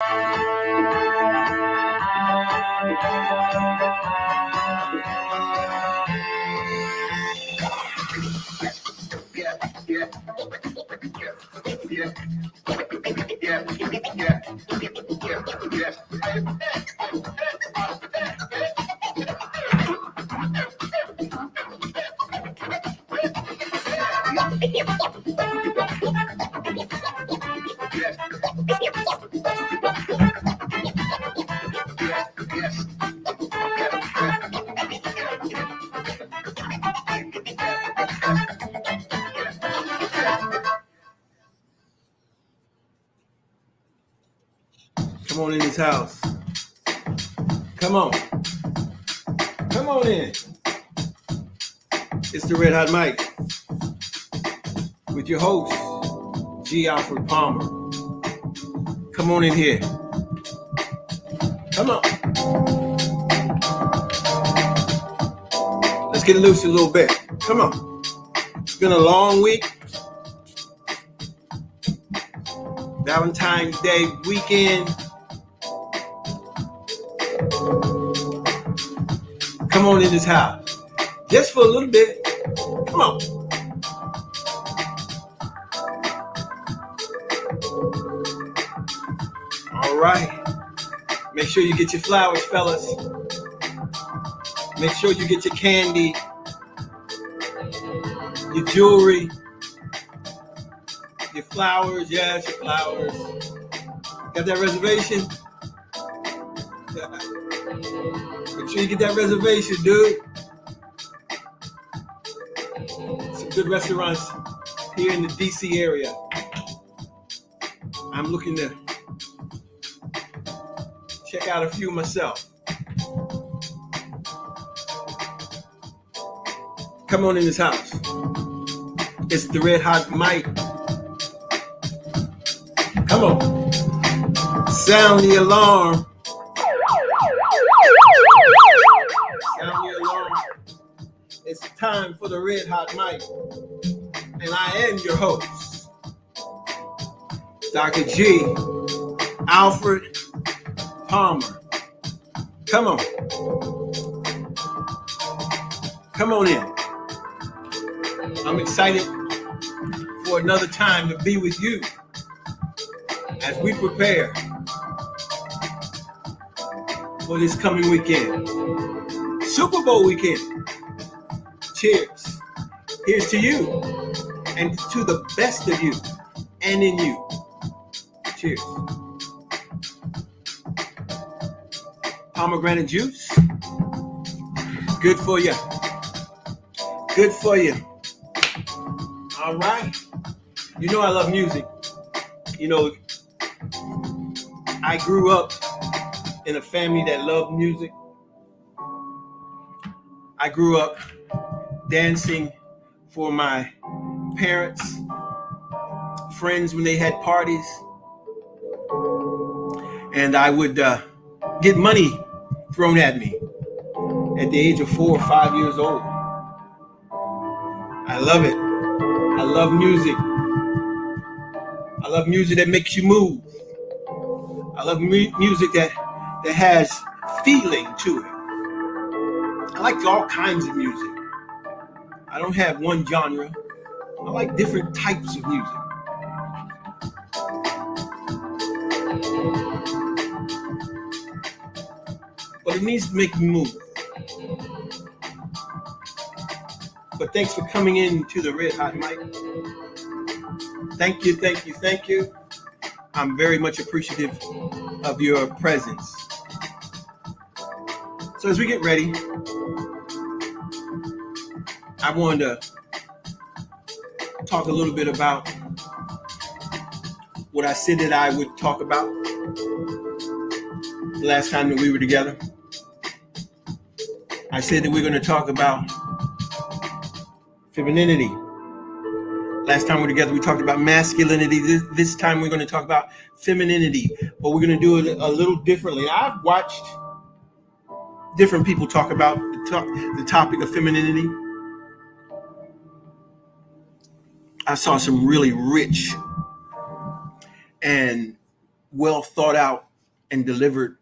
Come on in this house. Come on. Come on in. It's the Red Hot Mic with your host, G. Alfred Palmer. Come on in here. Come on. Let's get loose a little bit. Come on. It's been a long week. Valentine's Day weekend. Come on in this house. Just for a little bit. Come on. All right. Make sure you get your flowers, fellas. Make sure you get your candy, your jewelry, your flowers. Yes, your flowers. Got that reservation? Make sure you get that reservation, dude. Some good restaurants here in the DC area. I'm looking to check out a few myself. Come on in this house. It's the Red Hot Mic. Come on. Sound the alarm. Sound the alarm. It's time for the Red Hot Mic. And I am your host, Dr. G. Alfred Palmer. Come on. Come on in. I'm excited for another time to be with you as we prepare for this coming weekend. Super Bowl weekend. Cheers. Here's to you and to the best of you and in you. Cheers. Pomegranate juice. Good for you. Good for you. All right. You know I love music. You know, I grew up in a family that loved music. I grew up dancing for my parents, friends when they had parties. And I would get money thrown at me at the age of 4 or 5 years old. I love it. I love music. I love music that makes you move. I love music that has feeling to it. I like all kinds of music. I don't have one genre. I like different types of music. But it needs to make me move. But thanks for coming in to the Red Hot Mic. Thank you, thank you, thank you. I'm very much appreciative of your presence. So as we get ready, I wanted to talk a little bit about what I said that I would talk about the last time that we were together. I said that we're going to talk about femininity. Last time we were together, we talked about masculinity. This time we're going to talk about femininity, but we're going to do it a little differently. I've watched different people talk about the topic of femininity. I saw some really rich and well thought out and delivered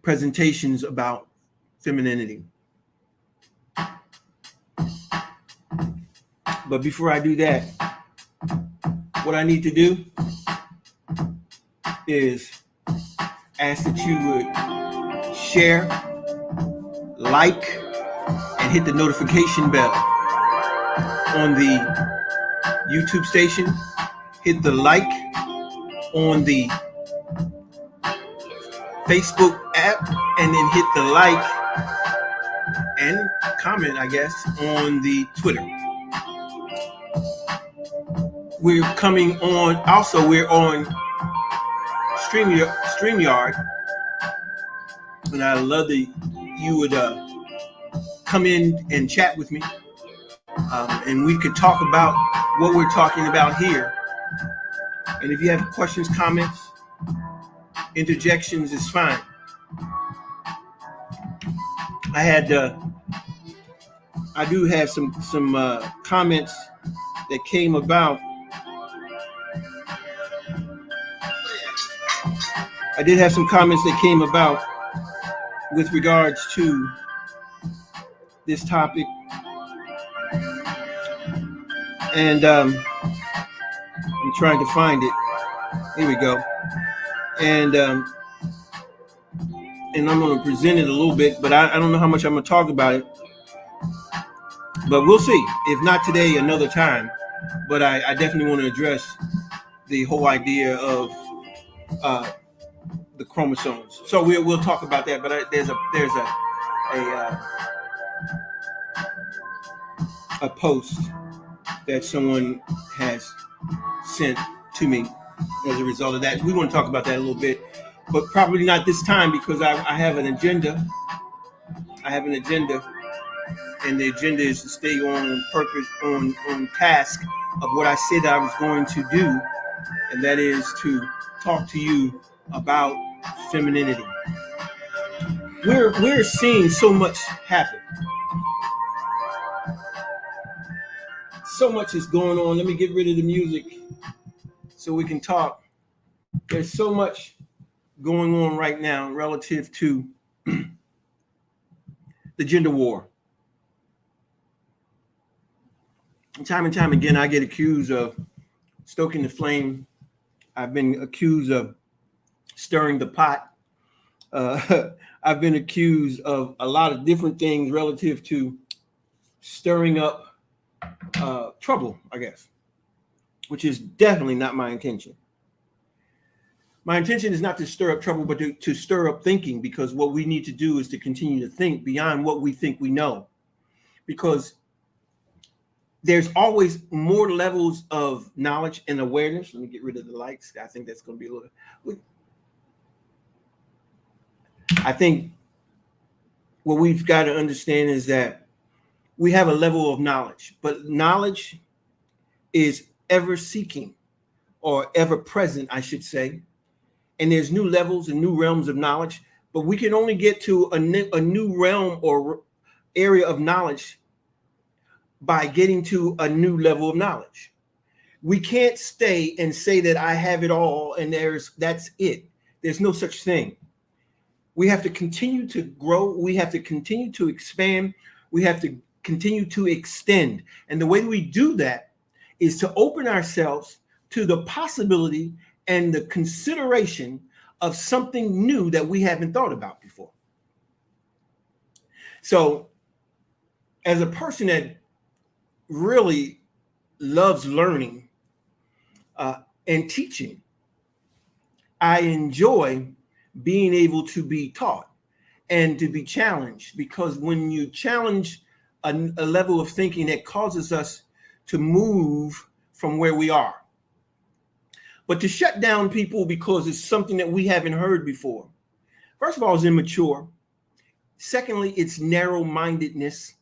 presentations about femininity. But before I do that, what I need to do is ask that you would share, like, and hit the notification bell on the YouTube station. Hit the like on the Facebook app, and then hit the like and comment, I guess, on the Twitter. We're coming on, also we're on StreamYard, and I'd love that you would come in and chat with me, and we could talk about what we're talking about here. And if you have questions, comments, interjections, is fine. I do have some comments that came about. I did have some comments that came about with regards to this topic, and I'm trying to find it. Here we go. And I'm going to present it a little bit, but I don't know how much I'm going to talk about it. But we'll see. If not today, another time. But I definitely want to address the whole idea of the chromosomes. So we'll talk about that. But there's a post that someone has sent to me as a result of that. We want to talk about that a little bit, but probably not this time, because I have an agenda. And the agenda is to stay on purpose, on task of what I said I was going to do, and that is to talk to you about femininity. We're seeing so much happen. So much is going on. Let me get rid of the music so we can talk. There's so much going on right now relative to the gender war. Time and time again, I get accused of stoking the flame. I've been accused of stirring the pot. I've been accused of a lot of different things relative to stirring up trouble, I guess, which is definitely not my intention. My intention is not to stir up trouble, but to stir up thinking, because what we need to do is to continue to think beyond what we think we know, because there's always more levels of knowledge and awareness. Let me get rid of the lights. I think that's going to be a little. I think what we've got to understand is that we have a level of knowledge, but knowledge is ever seeking, or ever present, I should say. And there's new levels and new realms of knowledge, but we can only get to a new realm or area of knowledge by getting to a new level of knowledge. We can't stay and say that I have it all and that's it. There's no such thing. We have to continue to grow. We have to continue to expand. We have to continue to extend. And the way we do that is to open ourselves to the possibility and the consideration of something new that we haven't thought about before. So as a person that really loves learning and teaching, I enjoy being able to be taught and to be challenged, because when you challenge a level of thinking, that causes us to move from where we are. But to shut down people because it's something that we haven't heard before, first of all, is immature. Secondly, it's narrow-mindedness.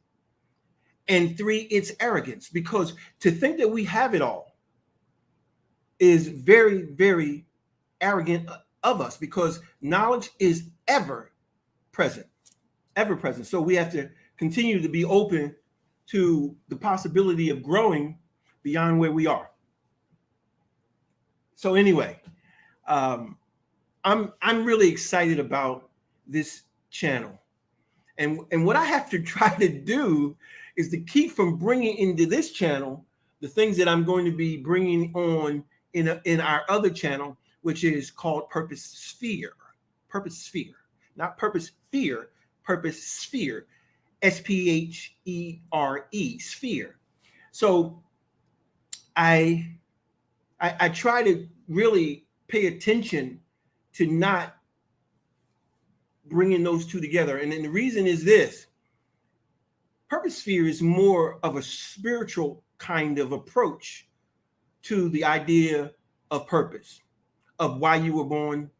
And three, it's arrogance, because to think that we have it all is very, very arrogant of us, because knowledge is ever present. So we have to continue to be open to the possibility of growing beyond where we are. So anyway, I'm really excited about this channel, and what I have to try to do is to keep from bringing into this channel the things that I'm going to be bringing on in our other channel, which is called Purpose Sphere, not Purpose Fear, Purpose Sphere, SPHERE, sphere. So I try to really pay attention to not bringing those two together. And then the reason is this: Purpose Sphere is more of a spiritual kind of approach to the idea of purpose, of why you were born.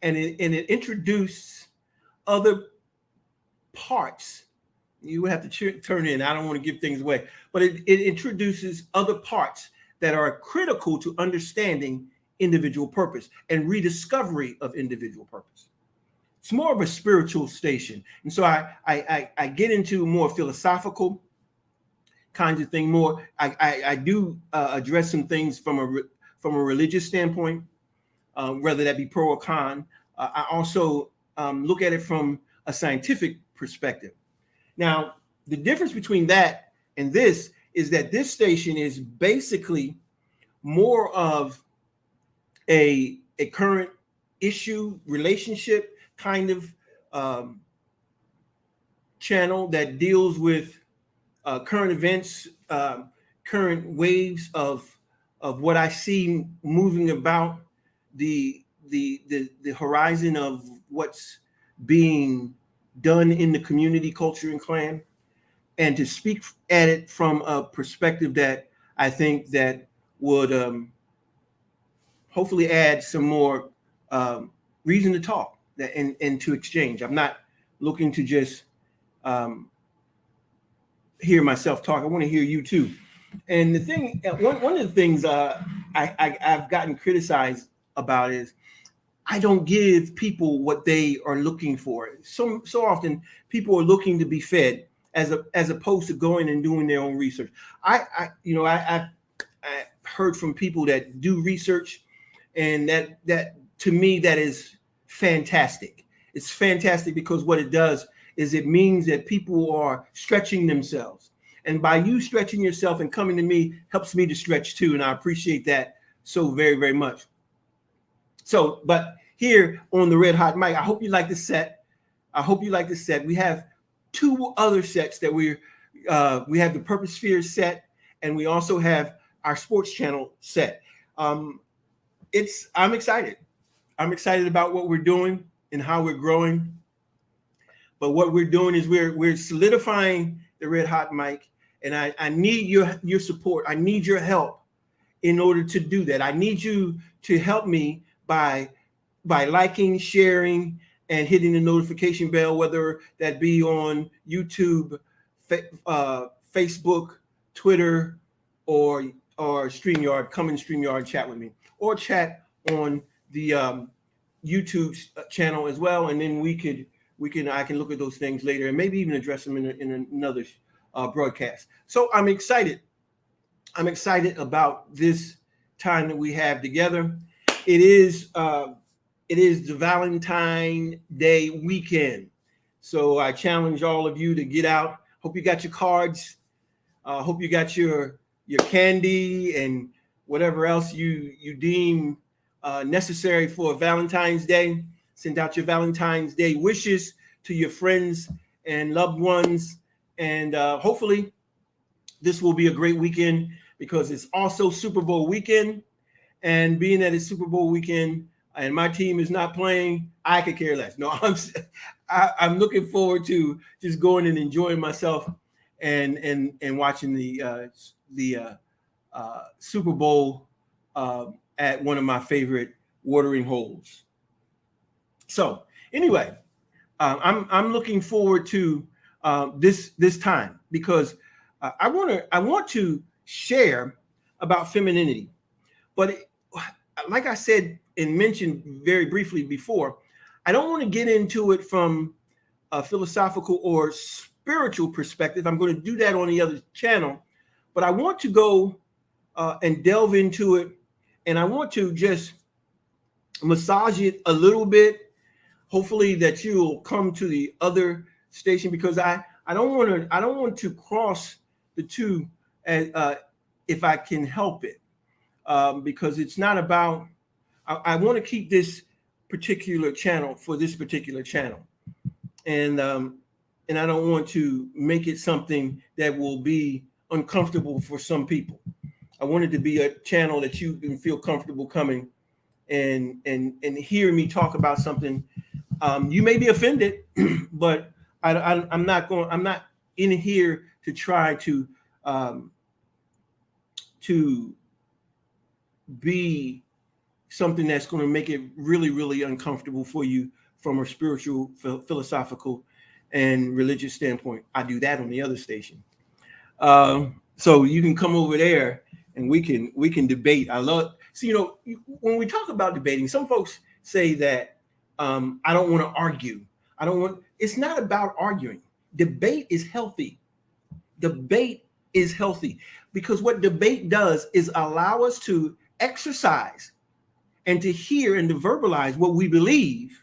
And it introduced other parts. You would have to turn in. I don't want to give things away, but it introduces other parts that are critical to understanding individual purpose and rediscovery of individual purpose. It's more of a spiritual station. And so I get into more philosophical kinds of thing. More, I do address some things from a religious standpoint, whether that be pro or con. I also look at it from a scientific perspective. Now, the difference between that and this is that this station is basically more of a current issue, relationship kind of channel that deals with current events, current waves of what I see moving about the horizon of what's being done in the community, culture, and clan, and to speak at it from a perspective that I think that would hopefully add some more reason to talk and to exchange. I'm not looking to just hear myself talk. I want to hear you too. And the thing, one of the things I've gotten criticized about is I don't give people what they are looking for. So often people are looking to be fed as opposed to going and doing their own research. I've heard from people that do research, and that to me, that is fantastic. It's fantastic because what it does is it means that people are stretching themselves. And by you stretching yourself and coming to me helps me to stretch too. And I appreciate that so very, very much. So, but here on the Red Hot Mic, I hope you like the set. We have two other sets that we have the Purpose Sphere set, and we also have our sports channel set. I'm excited. I'm excited about what we're doing and how we're growing. But what we're doing is we're solidifying the Red Hot Mic, and I need your support. I need your help in order to do that. I need you to help me by liking, sharing, and hitting the notification bell, whether that be on YouTube, Facebook, Twitter, or StreamYard. Come in StreamYard, chat with me, or chat on the YouTube channel as well, and then I can look at those things later and maybe even address them in another broadcast. So I'm excited. I'm excited about this time that we have together. It is the Valentine's Day weekend. So I challenge all of you to get out. Hope you got your cards. Hope you got your candy and whatever else you deem necessary for Valentine's Day. Send out your Valentine's Day wishes to your friends and loved ones. And hopefully this will be a great weekend because it's also Super Bowl weekend. And being that it's Super Bowl weekend and my team is not playing, I could care less. No, I'm looking forward to just going and enjoying myself and watching the Super Bowl at one of my favorite watering holes. So anyway, I'm looking forward to this time because I want to share about femininity, but like I said and mentioned very briefly before, I don't want to get into it from a philosophical or spiritual perspective. I'm going to do that on the other channel, but I want to go and delve into it, and I want to just massage it a little bit. Hopefully that you'll come to the other station, because I don't want to cross the two, if I can help it, because it's not about. I want to keep this particular channel for this particular channel, and I don't want to make it something that will be uncomfortable for some people. I want it to be a channel that you can feel comfortable coming and hear me talk about something. You may be offended, but I'm not in here to try to be something that's going to make it really, really uncomfortable for you from a spiritual, philosophical, and religious standpoint. I do that on the other station. So you can come over there and we can debate. I love, so, when we talk about debating, some folks say that I don't want to argue. It's not about arguing. Debate is healthy. Debate is healthy because what debate does is allow us to exercise and to hear and to verbalize what we believe,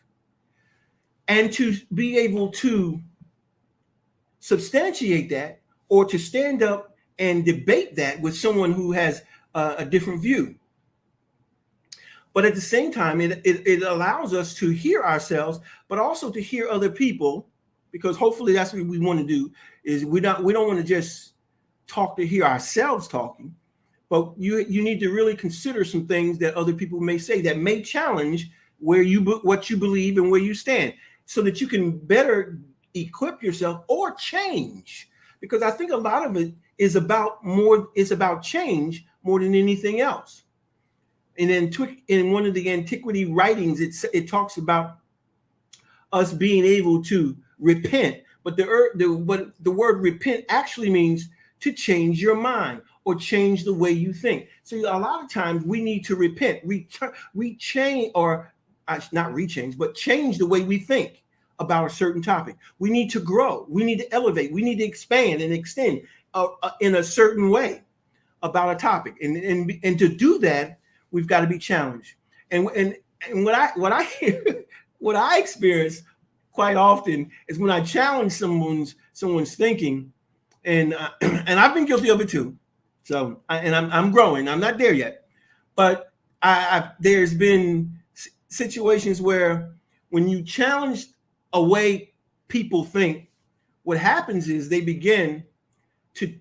and to be able to substantiate that, or to stand up and debate that with someone who has a different view. But at the same time, it allows us to hear ourselves, but also to hear other people, because hopefully that's what we want to do. Is we don't want to just talk to hear ourselves talking, but you need to really consider some things that other people may say that may challenge what you believe and where you stand, so that you can better equip yourself or change. Because I think a lot of it is about change more than anything else. And then in one of the antiquity writings, it talks about us being able to repent, but the word repent actually means to change your mind or change the way you think. So a lot of times we need to repent, change the way we think about a certain topic. We need to grow. We need to elevate. We need to expand and extend in a certain way about a topic. And to do that, we've got to be challenged. And what I experience quite often is when I challenge someone's thinking, and I've been guilty of it too. So I'm growing. I'm not there yet, but there's been situations where when you challenge a way people think, what happens is they begin to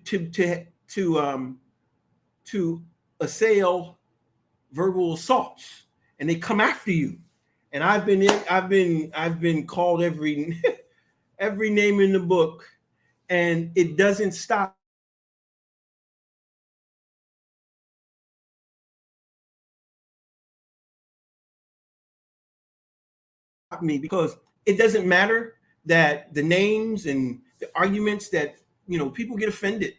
assail verbal assaults, and they come after you. And I've been called every name in the book, and it doesn't stop me, because it doesn't matter that the names and the arguments that people get offended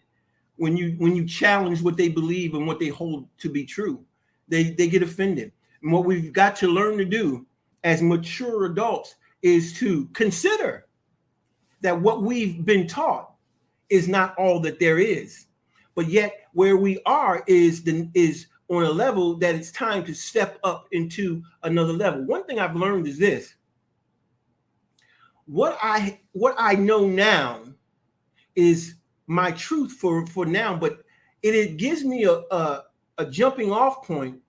when you challenge what they believe and what they hold to be true. They get offended. And what we've got to learn to do as mature adults is to consider that what we've been taught is not all that there is, but yet where we are is on a level that it's time to step up into another level. One thing I've learned is this: what I know now is my truth for now, but it gives me a jumping off point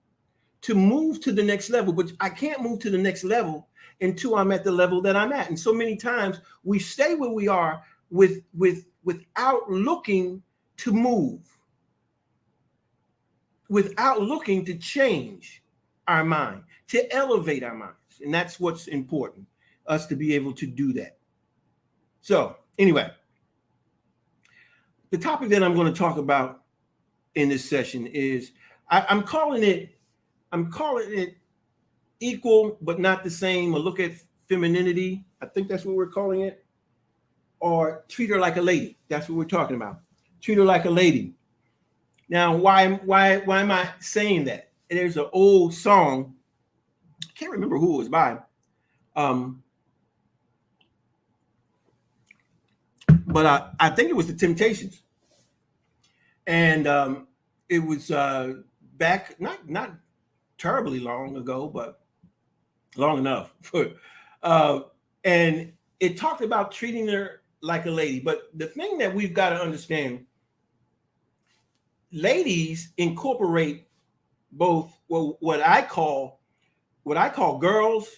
to move to the next level. But I can't move to the next level until I'm at the level that I'm at. And so many times we stay where we are without looking to move, without looking to change our mind, to elevate our minds. And that's what's important, us to be able to do that. So anyway, the topic that I'm going to talk about in this session is I'm calling it equal but not the same, or look at femininity. I think that's what we're calling it. Or treat her like a lady. That's what we're talking about. Treat her like a lady. Now, why am I saying that? There's an old song. I can't remember who it was by. But I think it was the Temptations. And it was back not terribly long ago, but long enough. And it talked about treating her like a lady. But the thing that we've got to understand, ladies incorporate both what I call girls,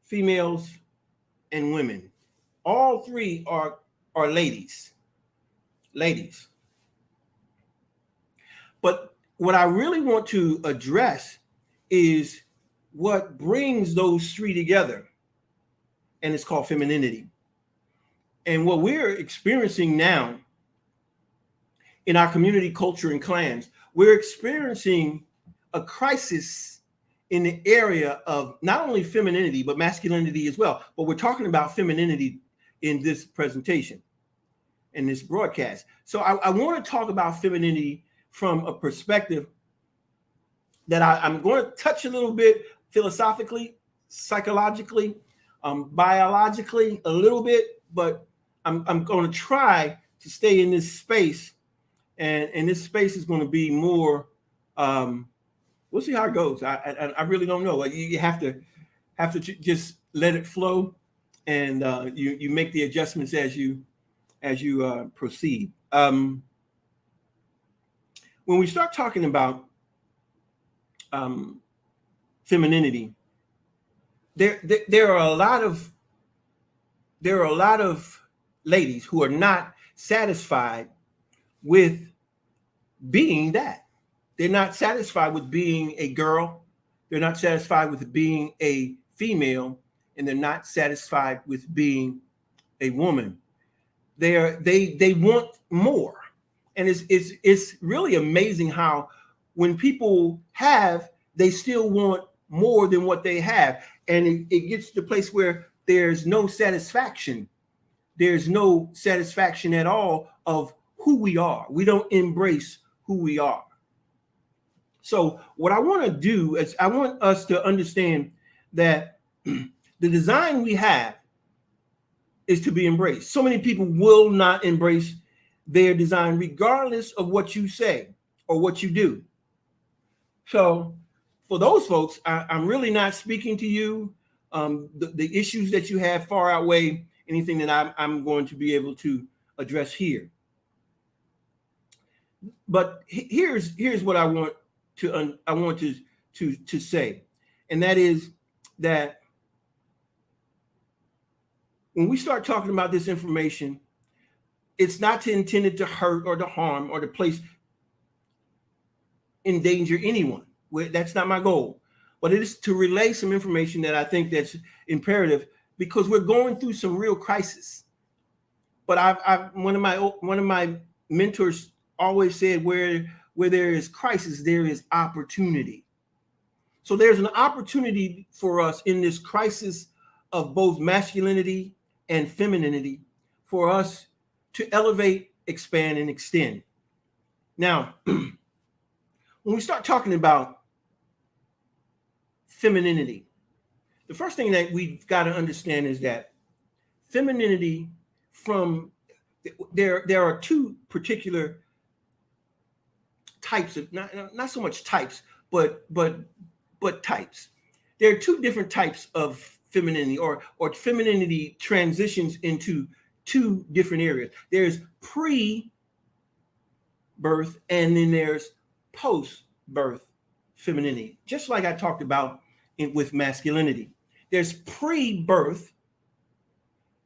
females, and women. All three are ladies. Ladies. But what I really want to address is what brings those three together, and it's called femininity. And what we're experiencing now in our community, culture, and clans, we're experiencing a crisis in the area of not only femininity, but masculinity as well. But we're talking about femininity in this presentation, in this broadcast. So I want to talk about femininity from a perspective that I'm going to touch a little bit philosophically, psychologically, biologically, a little bit, but I'm going to try to stay in this space, and this space is going to be more. We'll see how it goes. I really don't know. Like you have to just let it flow, and you make the adjustments as you proceed. When we start talking about femininity, there are a lot of ladies who are not satisfied with being that. They're not satisfied with being a girl. They're not satisfied with being a female, and they're not satisfied with being a woman. They want more. And it's really amazing how when people have, they still want more than what they have. And it gets to the place where there's no satisfaction. There's no satisfaction at all of who we are. We don't embrace who we are. So what I want to do is I want us to understand that the design we have is to be embraced. So many people will not embrace their design, regardless of what you say or what you do. So for those folks, I'm really not speaking to you. The issues that you have far outweigh anything that I'm going to be able to address here. But here's what I want to say, and that is that when we start talking about this information, it's not intended to hurt or to harm or to place in danger anyone. That's not my goal, but it is to relay some information that I think that's imperative, because we're going through some real crisis. But one of my mentors always said, where there is crisis, there is opportunity. So there's an opportunity for us in this crisis of both masculinity and femininity for us to elevate, expand, and extend. Now, when we start talking about femininity, the first thing that we've got to understand is that femininity there are two particular types of, not so much types, but types. There are two different types of femininity, or femininity transitions into two different areas. There's pre-birth, and then there's post-birth femininity. Just like I talked about with masculinity. There's pre-birth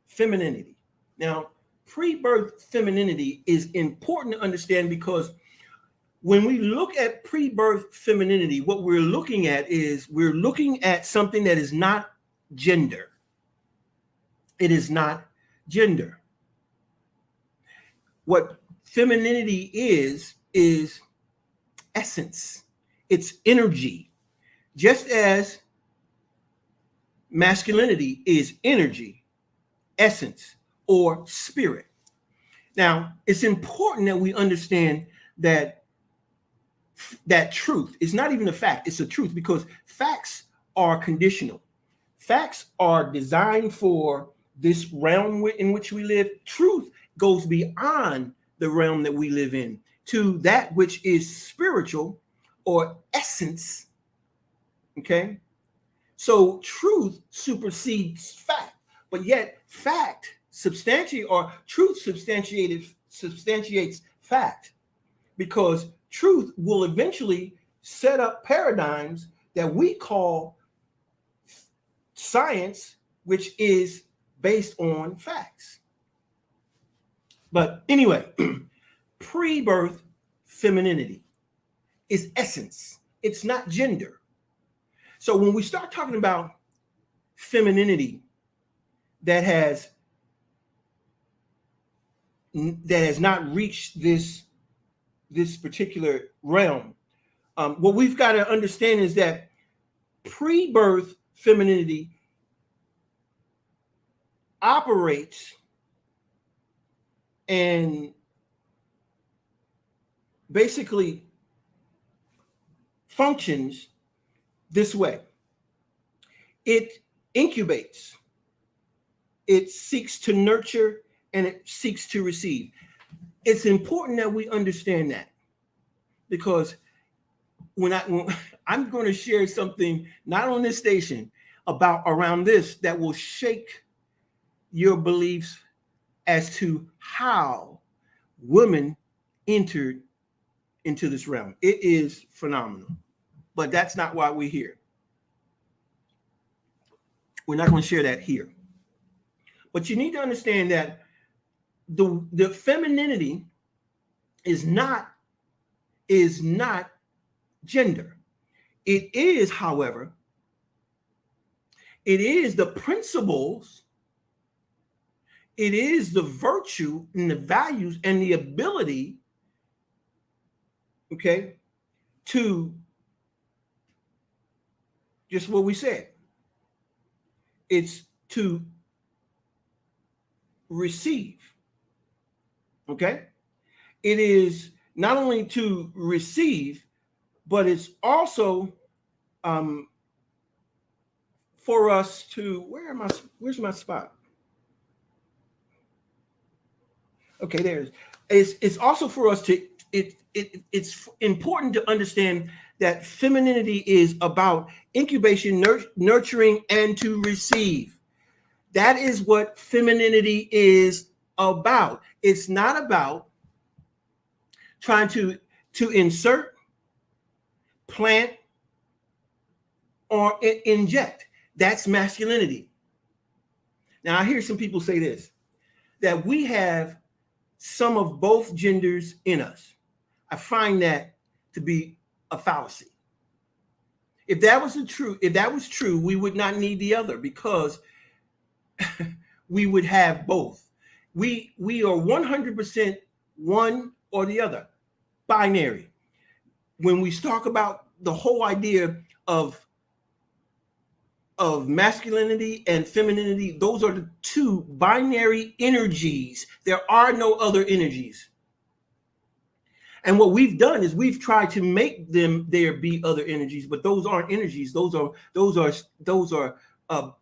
femininity. Now, pre-birth femininity is important to understand, because when we look at pre-birth femininity, what we're looking at something that is not gender. It is not gender. What femininity is essence. It's energy. Just as masculinity is energy, essence, or spirit. Now, it's important that we understand that truth is not even a fact, it's a truth, because facts are conditional. Facts are designed for this realm in which we live. Truth goes beyond the realm that we live in to that which is spiritual or essence. Okay? So truth supersedes fact, but yet fact truth substantiates fact, because truth will eventually set up paradigms that we call science, which is based on facts. But anyway, pre-birth femininity is essence. It's not gender. So when we start talking about femininity that has not reached this particular realm, what we've got to understand is that pre-birth femininity operates and basically functions this way. It incubates, it seeks to nurture, and it seeks to receive. It's important that we understand that, because when I'm going to share something, not on this station, around this that will shake your beliefs as to how women entered into this realm. It is phenomenal, but that's not why we're here. We're not going to share that here. But you need to understand that the femininity is not gender. It is, however, it is the principles, it is the virtue and the values and the ability, okay, to just what we said. It's to receive, okay? It is not only to receive, but it's also for us to, where's my spot? Okay, there it is. It's also for us to, it's important to understand that femininity is about incubation, nurturing, and to receive. That is what femininity is about. It's not about trying to insert, plant, or inject. That's masculinity. Now, I hear some people say this, that we have some of both genders in us. I find that to be a fallacy. If that was true, we would not need the other, because we would have both. We are 100% one or the other, binary. When we talk about the whole idea of masculinity and femininity, those are the two binary energies. There are no other energies. And what we've done is we've tried to make there be other energies, but those aren't energies. Those are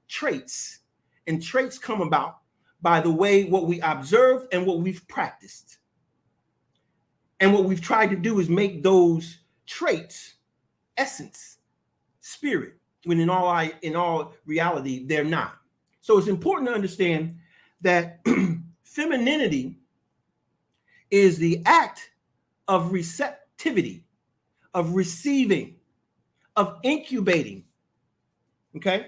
traits, and traits come about by the way what we observe and what we've practiced. And what we've tried to do is make those traits essence, spirit, when in all reality they're not. So it's important to understand that femininity is the act of receptivity, of receiving, of incubating. Okay?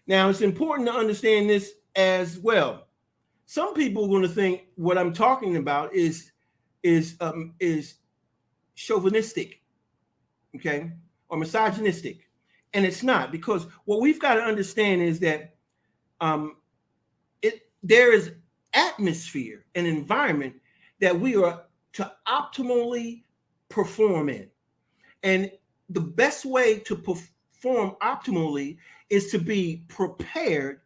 Now, it's important to understand this as well. Some people are going to think what I'm talking about is chauvinistic, okay, or misogynistic, and it's not, because what we've got to understand is that there is atmosphere and environment that we are to optimally perform in, and the best way to perform optimally is to be prepared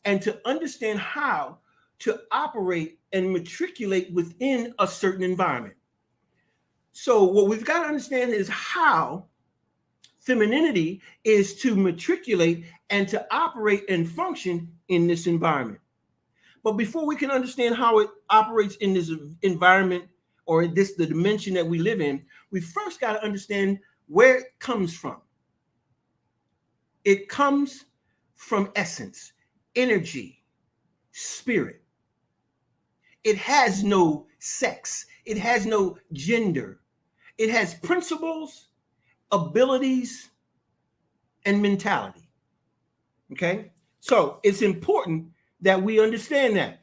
and to understand how to operate and matriculate within a certain environment. So what we've got to understand is how femininity is to matriculate and to operate and function in this environment. But before we can understand how it operates in this environment or the dimension that we live in, we first got to understand where it comes from. It comes from essence, energy, spirit. It has no sex. It has no gender. It has principles, abilities, and mentality. Okay? So it's important that we understand that.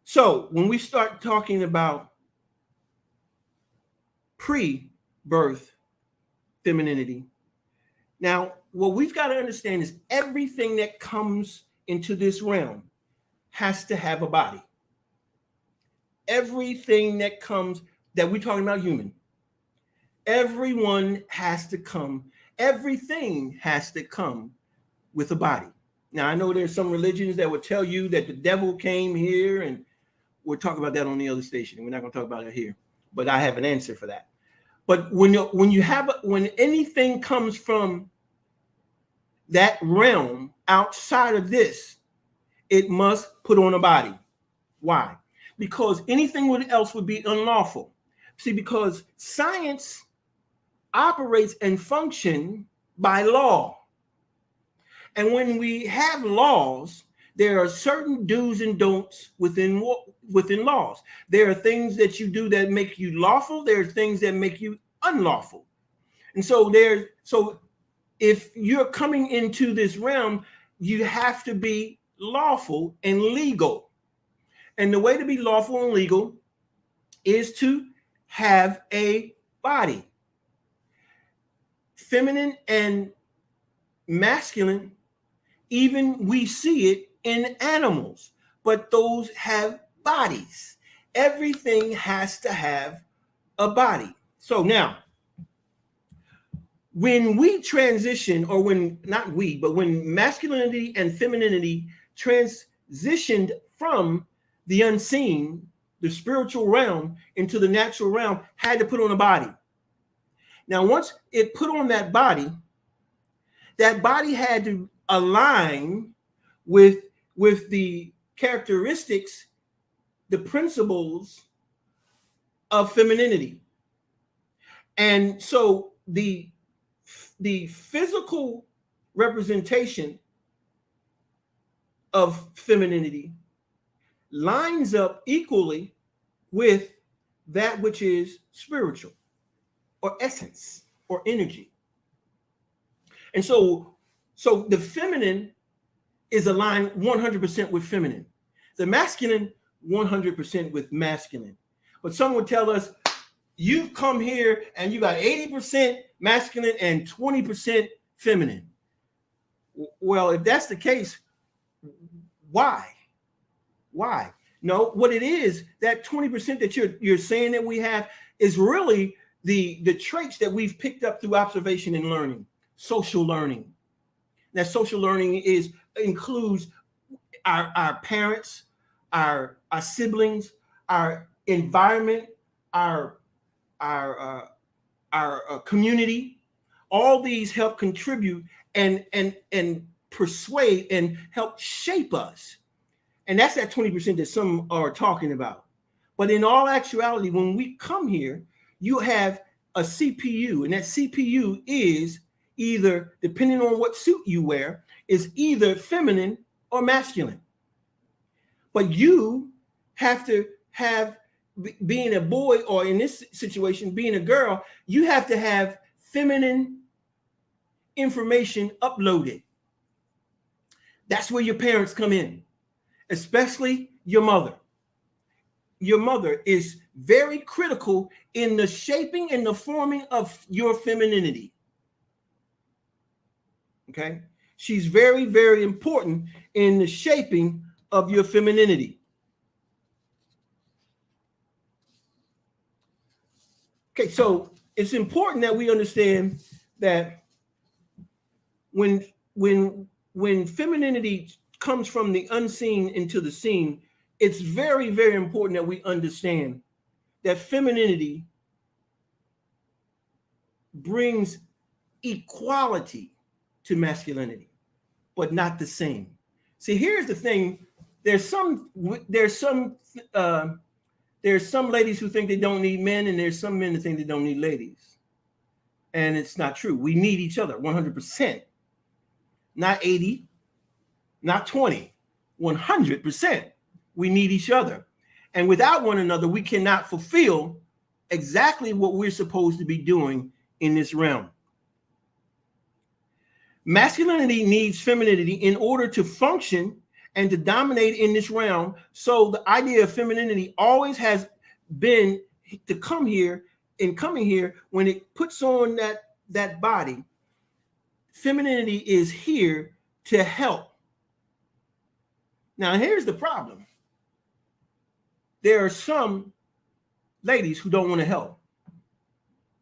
So when we start talking about pre-birth femininity, now what we've got to understand is everything that comes into this realm has to have a body. Everything that comes, that we're talking about human, everything has to come with a body. Now, I know there's some religions that would tell you that the devil came here, and we'll talk about that on the other station. We're not going to talk about it here, but I have an answer for that. But when anything comes from that realm outside of this, it must put on a body. Why? Because anything else would be unlawful. See, because science operates and functions by law. And when we have laws, there are certain do's and don'ts within laws. There are things that you do that make you lawful. There are things that make you unlawful. And so if you're coming into this realm, you have to be lawful and legal. And the way to be lawful and legal is to have a body. Feminine and masculine, even we see it in animals, but those have bodies. Everything has to have a body. So now, when we transition, or when masculinity and femininity transitioned from the unseen, the spiritual realm, into the natural realm, had to put on a body. Now, once it put on that body had to align with the characteristics, the principles of femininity. And so the physical representation of femininity lines up equally with that which is spiritual, or essence, or energy. And so the feminine is aligned 100% with feminine. The masculine, 100% with masculine. But some would tell us, you've come here and you got 80% masculine and 20% feminine. Well, if that's the case, why? No, what it is, that 20% that you're saying that we have is really the traits that we've picked up through observation and learning, social learning. That social learning includes our parents, our siblings, our environment, our community. All these help contribute and persuade and help shape us. And that's that 20% that some are talking about. But in all actuality, when we come here, you have a CPU, and that CPU is either, depending on what suit you wear, is either feminine or masculine. But you have to have, being a boy, or in this situation, being a girl, you have to have feminine information uploaded. That's where your parents come in, especially your mother. Your mother is very critical in the shaping and the forming of your femininity. Okay? She's very, very important in the shaping of your femininity. Okay, so it's important that we understand that when femininity comes from the unseen into the seen, it's very, very important that we understand that femininity brings equality to masculinity, but not the same. See, here's the thing. There's some ladies who think they don't need men, and there's some men that think they don't need ladies. And it's not true. We need each other 100%, not 80, not 20, 100%. We need each other. And without one another, we cannot fulfill exactly what we're supposed to be doing in this realm. Masculinity needs femininity in order to function and to dominate in this realm. So the idea of femininity always has been to come here, and coming here, when it puts on that body, femininity is here to help. Now, here's the problem. There are some ladies who don't want to help.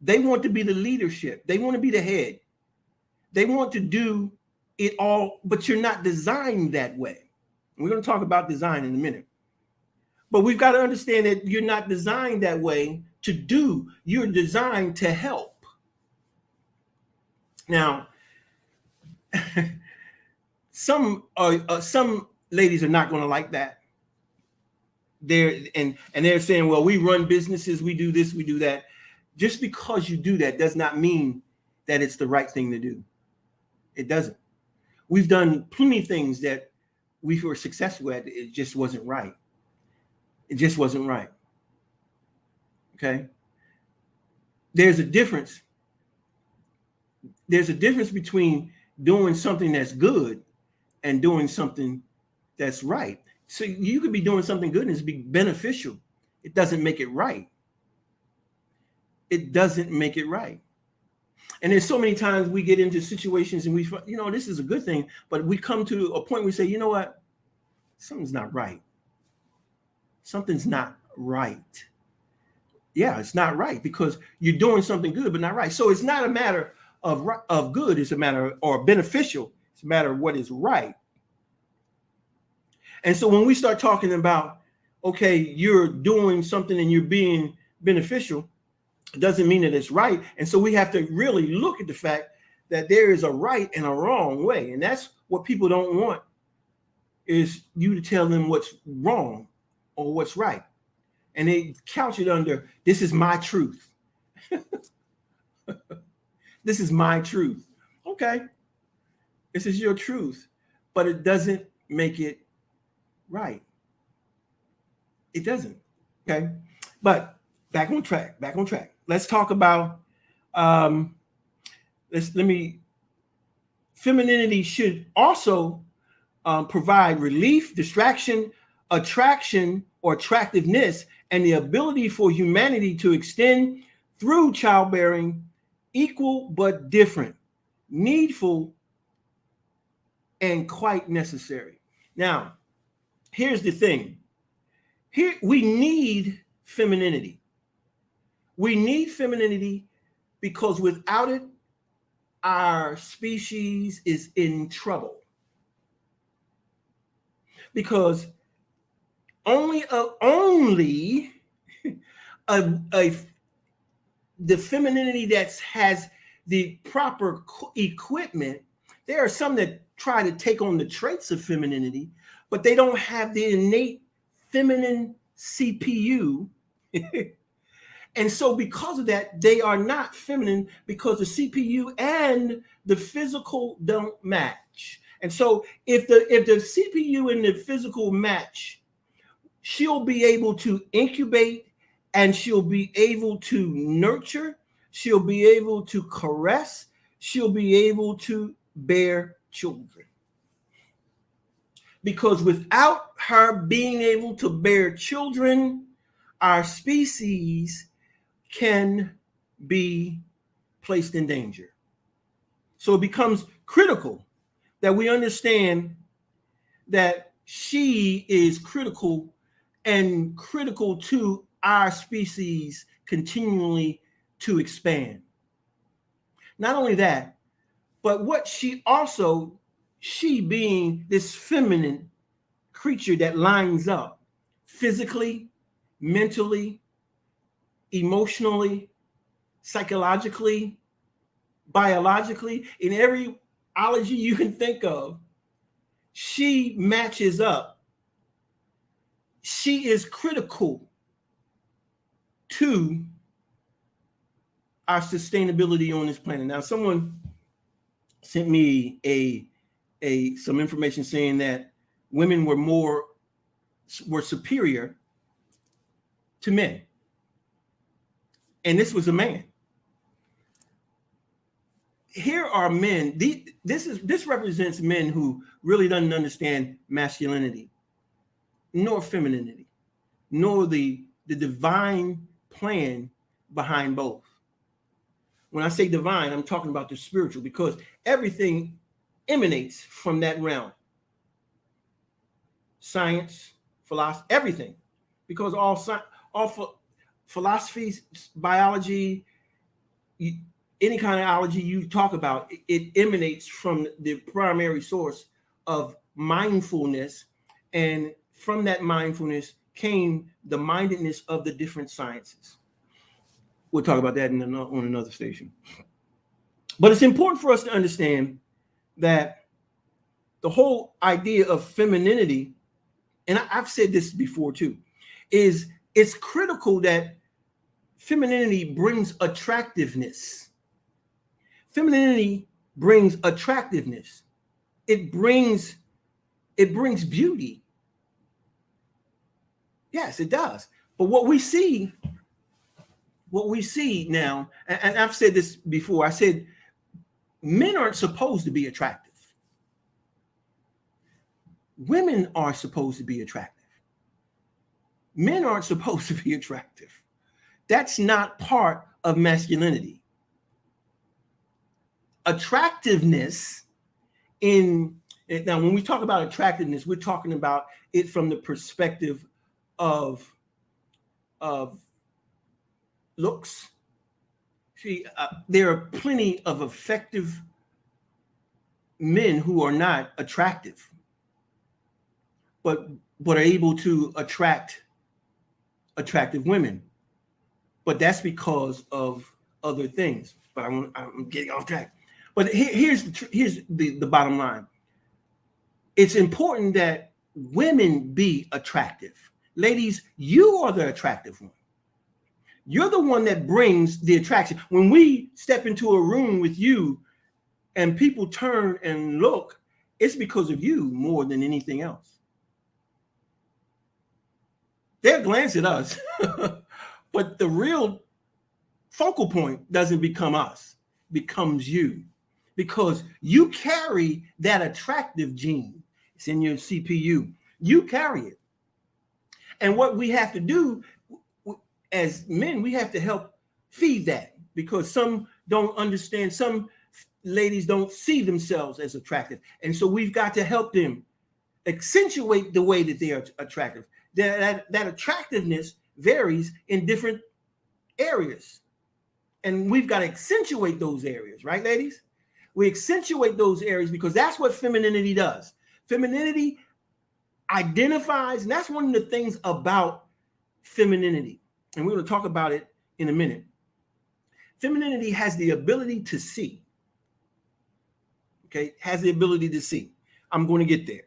They want to be the leadership. They want to be the head. They want to do it all, but you're not designed that way. We're going to talk about design in a minute. But we've got to understand that you're not designed that way to do. You're designed to help. Now, some ladies are not going to like that. They're saying, well, we run businesses, we do this, we do that. Just because you do that does not mean that it's the right thing to do. It doesn't. We've done plenty of things that we were successful at. It just wasn't right. It just wasn't right. Okay. There's a difference. There's a difference between doing something that's good and doing something that's right. So you could be doing something good and it's be beneficial. It doesn't make it right. It doesn't make it right. And there's so many times we get into situations and we, this is a good thing, but we come to a point where we say, you know what? Something's not right. Something's not right. Yeah, it's not right because you're doing something good, but not right. So it's not a matter of good. It's a matter or beneficial. It's a matter of what is right. And so when we start talking about, okay, you're doing something and you're being beneficial, it doesn't mean that it's right. And so we have to really look at the fact that there is a right and a wrong way. And that's what people don't want, is you to tell them what's wrong or what's right. And they couch it under, this is my truth. This is my truth. Okay. This is your truth, but it doesn't make it right. It doesn't. Okay. But back on track. Let's talk about femininity should also provide relief, distraction, attraction, or attractiveness, and the ability for humanity to extend through childbearing, equal but different, needful, and quite necessary. Now, here's the thing. Here we need femininity. We need femininity because without it, our species is in trouble. Because the femininity that has the proper equipment. There are some that try to take on the traits of femininity, but they don't have the innate feminine CPU. And so because of that, they are not feminine because the CPU and the physical don't match. And so if the CPU and the physical match, she'll be able to incubate and she'll be able to nurture, she'll be able to caress, she'll be able to bear children. Because without her being able to bear children, our species can be placed in danger. So it becomes critical that we understand that she is critical and critical to our species continually to expand. Not only that, but what she being this feminine creature that lines up physically, mentally, emotionally, psychologically, biologically, in every ology you can think of, she matches up. She is critical to our sustainability on this planet. Now, someone sent me some information saying that women were superior to men, and this was a man. Here are men. This represents men who really doesn't understand masculinity, nor femininity, nor the divine plan behind both. When I say divine, I'm talking about the spiritual, because everything emanates from that realm. Science, philosophy, everything, because all philosophies, biology, any kind of ology you talk about, it emanates from the primary source of mindfulness, and from that mindfulness came the mindedness of the different sciences. We'll talk about that on another station. But it's important for us to understand that the whole idea of femininity, and I've said this before too, is it's critical that femininity brings attractiveness. Femininity brings attractiveness. It brings beauty. Yes, it does. But what we see now, and I've said this before, I said men aren't supposed to be attractive. Women are supposed to be attractive. Men aren't supposed to be attractive. That's not part of masculinity. Attractiveness now, when we talk about attractiveness, we're talking about it from the perspective of looks. See, there are plenty of effective men who are not attractive, but are able to attract attractive women. But that's because of other things. But I'm getting off track. But here's the bottom line. It's important that women be attractive. Ladies, you are the attractive one. You're the one that brings the attraction. When we step into a room with you and people turn and look, it's because of you more than anything else. They'll glance at us, but the real focal point doesn't become us, becomes you, because you carry that attractive gene. It's in your CPU. You carry it. And what we have to do as men, we have to help feed that, because some don't understand. Some ladies don't see themselves as attractive. And so we've got to help them accentuate the way that they are attractive. That attractiveness varies in different areas. And we've got to accentuate those areas, right, ladies? We accentuate those areas because that's what femininity does. Femininity identifies, and that's one of the things about femininity. And we're going to talk about it in a minute. Femininity has the ability to see. Okay, has the ability to see. I'm going to get there.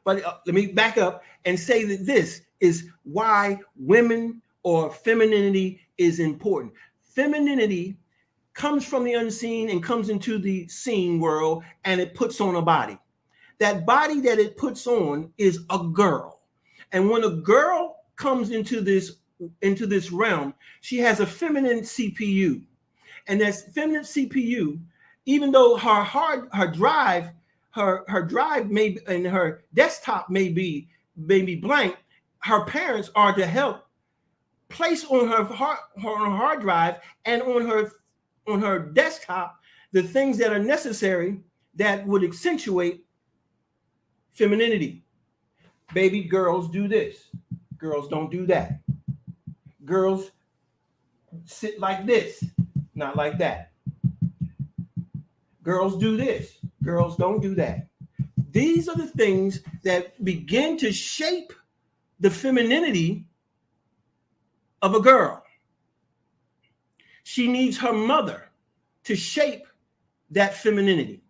But let me back up and say that this is why women or femininity is important. Femininity comes from the unseen and comes into the seen world, and it puts on a body. That body that it puts on is a girl. And when a girl comes into this realm, she has a feminine CPU. And that feminine CPU, even though her drive may, and her desktop may be blank, her parents are to help place on her hard drive and on her desktop the things that are necessary that would accentuate femininity. Baby, girls do this. Girls don't do that. Girls sit like this, not like that. Girls do this. Girls don't do that. These are the things that begin to shape the femininity of a girl. She needs her mother to shape that femininity.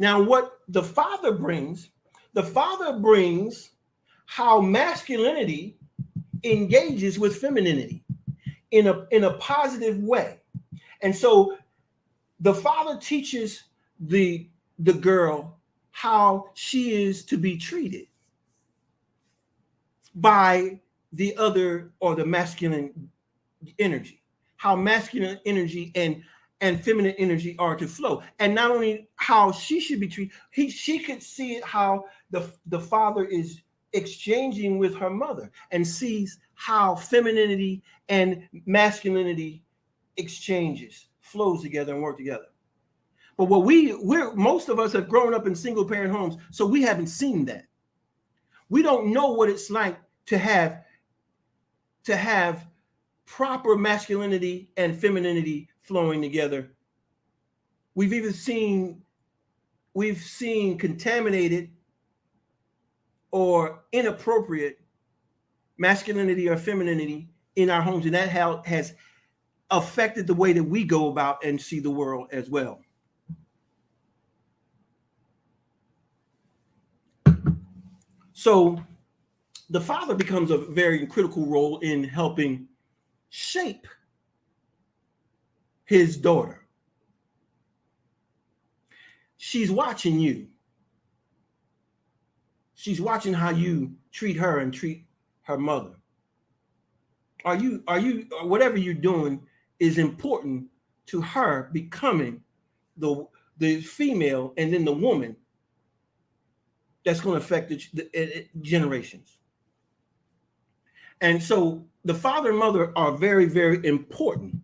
Now, what the father brings how masculinity engages with femininity. in a positive way. And so the father teaches the girl how she is to be treated by the other, or the masculine energy, how masculine energy and feminine energy are to flow. And not only how she should be treated, she could see it how the father is exchanging with her mother, and sees how femininity and masculinity exchanges, flows together and work together. But what we're most of us have grown up in single parent homes, so we haven't seen that. We don't know what it's like to have proper masculinity and femininity flowing together. We've seen contaminated or inappropriate masculinity or femininity in our homes, and that has affected the way that we go about and see the world as well. So the father becomes a very critical role in helping shape his daughter. She's watching you. She's watching how you treat her and treat her mother. Are you whatever you're doing is important to her becoming the female and then the woman that's going to affect the generations. And so the father and mother are very, very important.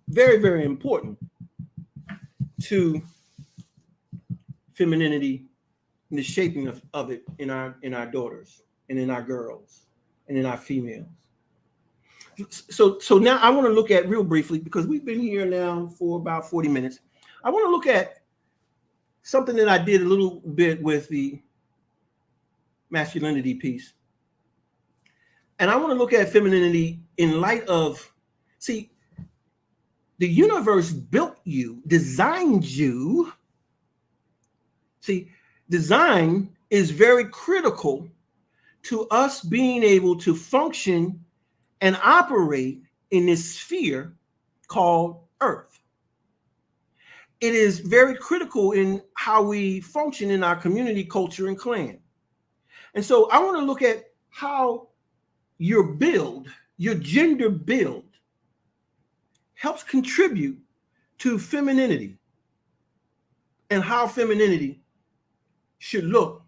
Very, very important to femininity and the shaping of it in our daughters and in our girls and in our females. So now I want to look at, real briefly, because we've been here now for about 40 minutes. I want to look at something that I did a little bit with the masculinity piece. And I want to look at femininity in light of, see, the universe built you, designed you. See, design is very critical to us being able to function and operate in this sphere called Earth. It is very critical in how we function in our community, culture, and clan. And so I want to look at how your build, your gender build, helps contribute to femininity and how femininity should look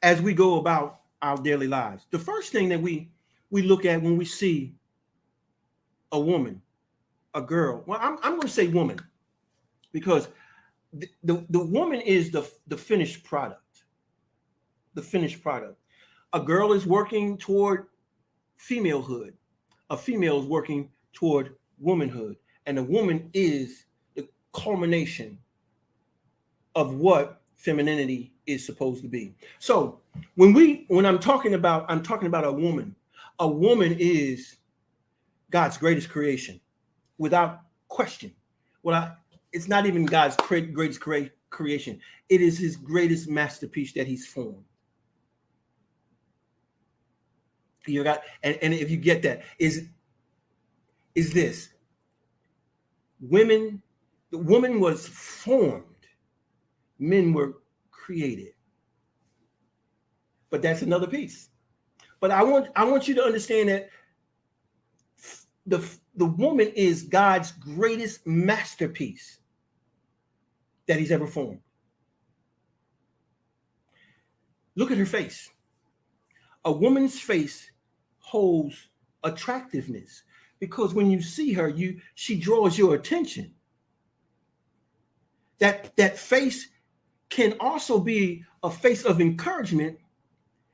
as we go about our daily lives. The first thing that we look at when we see a woman, a girl, well, I'm going to say woman, because the woman is the finished product. The finished product. A girl is working toward femalehood. A female is working toward womanhood. And a woman is the culmination of what femininity is supposed to be. So when I'm talking about a woman. A woman is God's greatest creation, without question. It's not even God's greatest creation. It is his greatest masterpiece that he's formed. You got, and if you get that, is this: the woman was formed, men were created. But that's another piece. But I want you to understand that the woman is God's greatest masterpiece that he's ever formed. Look at her face. A woman's face holds attractiveness, because when you see her, she draws your attention. That face can also be a face of encouragement,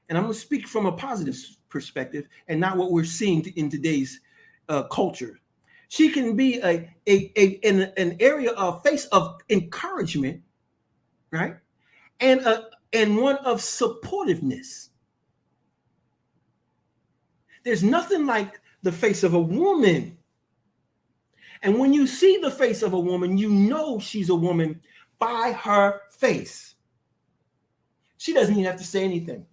and I'm going to speak from a positive perspective and not what we're seeing in today's culture. She can be an area of face of encouragement, right? And one of supportiveness. There's nothing like the face of a woman. And when you see the face of a woman, you know she's a woman by her face. She doesn't even have to say anything.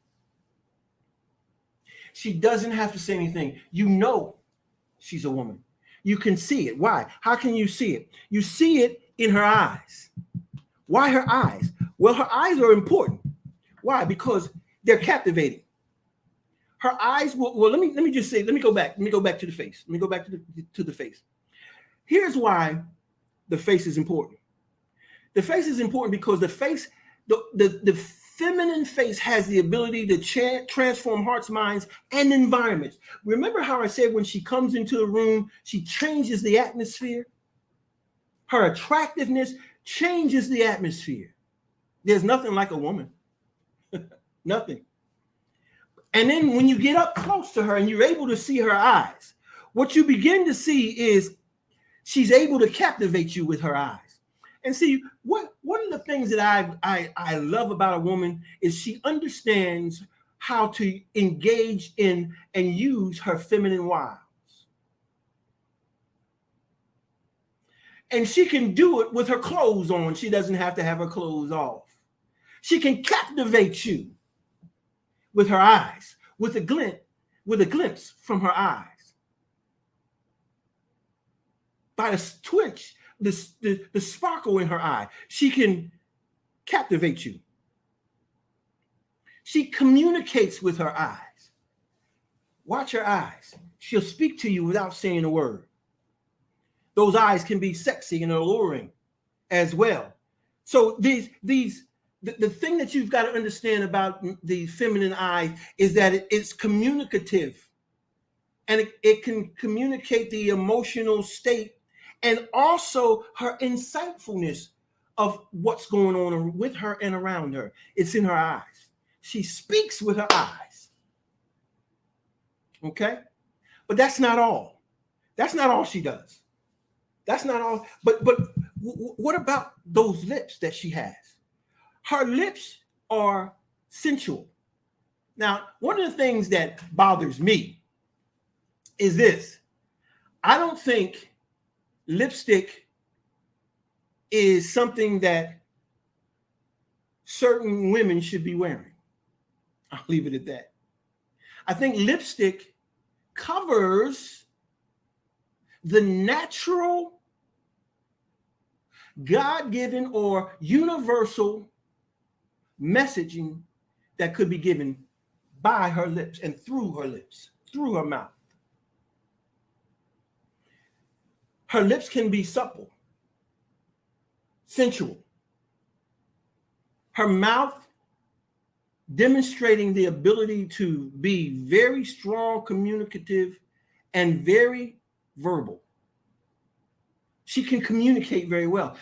She doesn't have to say anything. You know she's a woman. You can see it. Why? How can you see it? You see it in her eyes. Why her eyes? Well, her eyes are important. Why? Because they're captivating. Her eyes will, let me just say, let me go back to the face. Let me go back to the face. Here's why the face is important. The face is important because the face, the feminine face has the ability to transform hearts, minds, and environments. Remember how I said when she comes into a room, she changes the atmosphere? Her attractiveness changes the atmosphere. There's nothing like a woman. Nothing. And then when you get up close to her and you're able to see her eyes, what you begin to see is she's able to captivate you with her eyes. And see, one of the things that I love about a woman is she understands how to engage in and use her feminine wiles. And she can do it with her clothes on. She doesn't have to have her clothes off. She can captivate you with her eyes, with a glimpse from her eyes. By the twitch, the sparkle in her eye, she can captivate you. She communicates with her eyes. Watch her eyes. She'll speak to you without saying a word. Those eyes can be sexy and alluring as well. So the thing that you've got to understand about the feminine eye is that it's communicative, and it can communicate the emotional state and also her insightfulness of what's going on with her and around her. It's in her eyes. She speaks with her eyes. Okay? But that's not all. That's not all she does. That's not all. But what about those lips that she has? Her lips are sensual. Now, one of the things that bothers me is this. I don't think lipstick is something that certain women should be wearing. I'll leave it at that. I think lipstick covers the natural, God-given, or universal messaging that could be given by her lips and through her lips, through her mouth. Her lips can be supple, sensual. Her mouth demonstrating the ability to be very strong, communicative, and very verbal. She can communicate very well.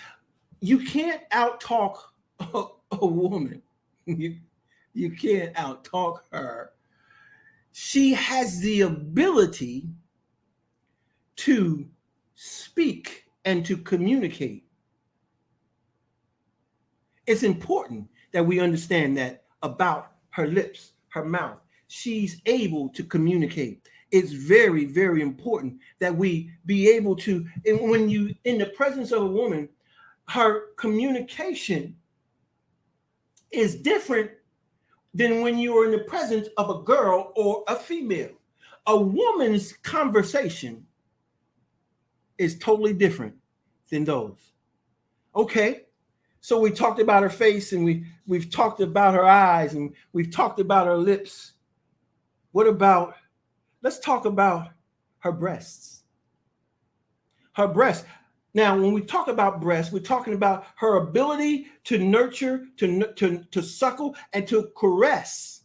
You can't outtalk a woman. You can't outtalk her. She has the ability to speak and to communicate. It's important that we understand that about her lips, her mouth. She's able to communicate. It's very, very important that we be able to, and when you in the presence of a woman, her communication is different than when you are in the presence of a girl or a female. A woman's conversation is totally different than those. Okay, so we talked about her face, and we've talked about her eyes, and we've talked about her lips. What about, let's talk about her breasts. Her breasts. Now, when we talk about breasts, we're talking about her ability to nurture, to suckle, and to caress.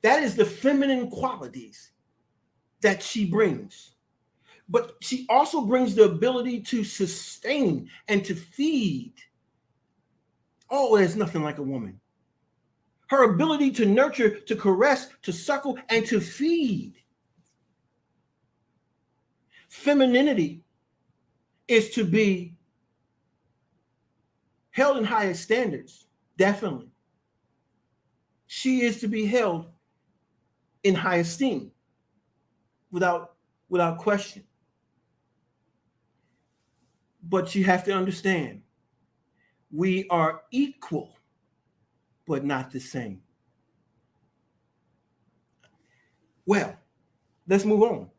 That is the feminine qualities that she brings. But she also brings the ability to sustain and to feed. Oh, there's nothing like a woman. Her ability to nurture, to caress, to suckle, and to feed. Femininity is to be held in higher standards, definitely. She is to be held in high esteem, without question. But you have to understand, we are equal, but not the same. Well, let's move on.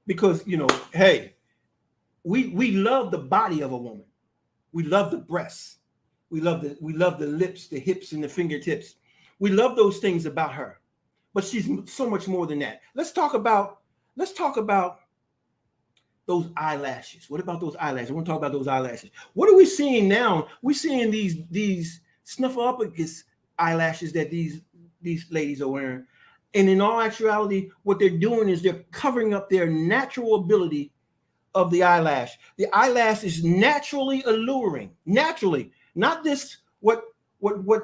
Because, hey, we love the body of a woman. We love the breasts. We love the lips, the hips, and the fingertips. We love those things about her. But she's so much more than that. Let's talk about those eyelashes. What about those eyelashes? I want to talk about those eyelashes. What are we seeing now? We're seeing these snuffleupagus eyelashes that these ladies are wearing. And in all actuality, what they're doing is they're covering up their natural ability of the eyelash. The eyelash is naturally alluring. Naturally. Not this what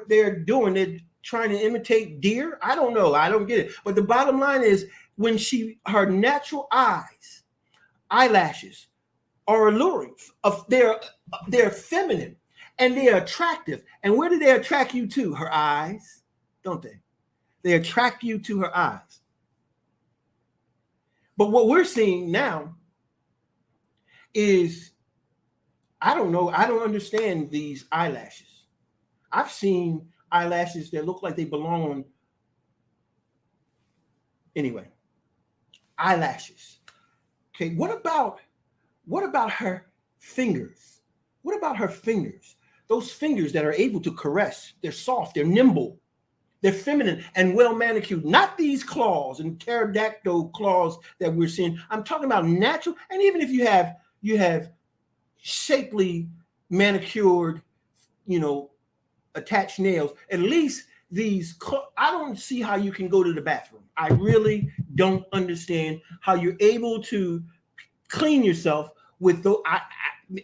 they're doing. They're trying to imitate deer. I don't know. I don't get it. But the bottom line is when her natural eyelashes are alluring. They're feminine and they're attractive. And where do they attract you to? Her eyes, don't they? They attract you to her eyes. But what we're seeing now is, I don't know. I don't understand these eyelashes. I've seen eyelashes that look like they belong on. Anyway, eyelashes. Okay, what about her fingers? What about her fingers? Those fingers that are able to caress. They're soft, they're nimble, they're feminine and well manicured. Not these claws and pterodactyl claws that we're seeing. I'm talking about natural. And even if you have shapely manicured, attached nails, at least I don't see how you can go to the bathroom. I really don't understand how you're able to clean yourself with those.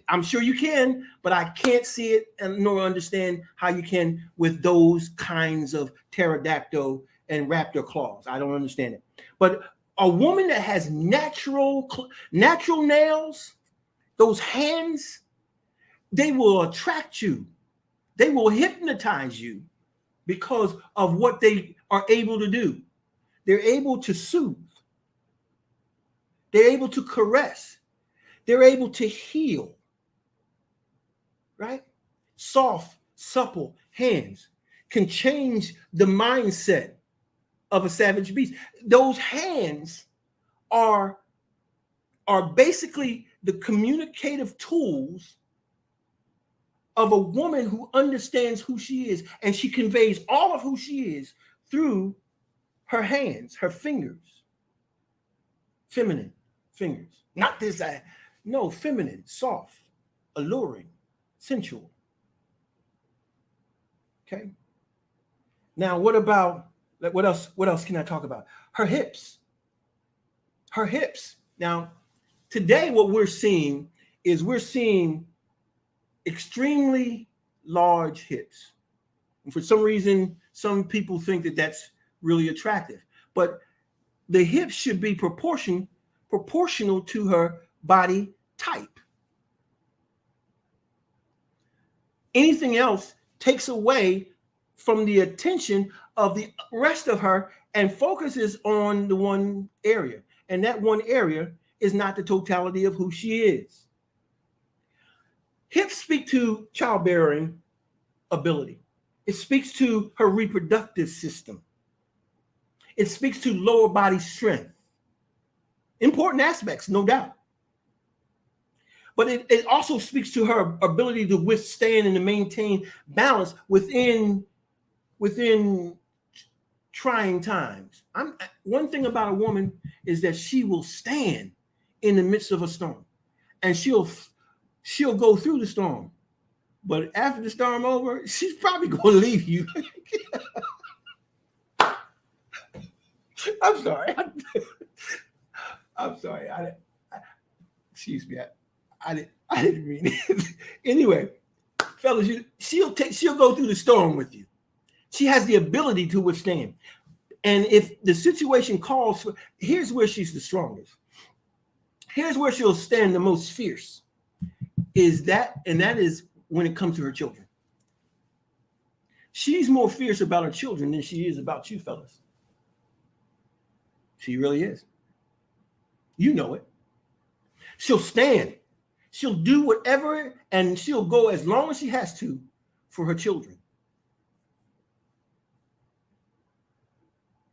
I'm sure you can, but I can't see it nor understand how you can with those kinds of pterodactyl and raptor claws. I don't understand it. But a woman that has natural nails, those hands, they will attract you. They will hypnotize you because of what they are able to do. They're able to soothe. They're able to caress. They're able to heal. Right? Soft, supple hands can change the mindset of a savage beast. Those hands are basically the communicative tools of a woman who understands who she is, and she conveys all of who she is through her hands, her fingers. Feminine fingers. Not this, no, feminine, soft, alluring, sensual. Okay. Now, what else can I talk about? Her hips. Her hips. Now, today what we're seeing is extremely large hips. And for some reason, some people think that that's really attractive. But the hips should be proportional to her body type. Anything else takes away from the attention of the rest of her and focuses on the one area. And that one area is not the totality of who she is. Hips speak to childbearing ability. It speaks to her reproductive system. It speaks to lower body strength. Important aspects, no doubt. But it also speaks to her ability to withstand and to maintain balance within trying times. One thing about a woman is that she will stand in the midst of a storm, and she'll go through the storm. But after the storm over, she's probably going to leave you. I'm sorry. I'm sorry. Excuse me. I didn't mean it. Anyway, fellas, she'll go through the storm with you. She has the ability to withstand. And if the situation calls for, here's where she's the strongest. Here's where she'll stand the most fierce. That is when it comes to her children. She's more fierce about her children than she is about you, fellas. She really is. You know it. She'll stand. She'll do whatever, and she'll go as long as she has to for her children.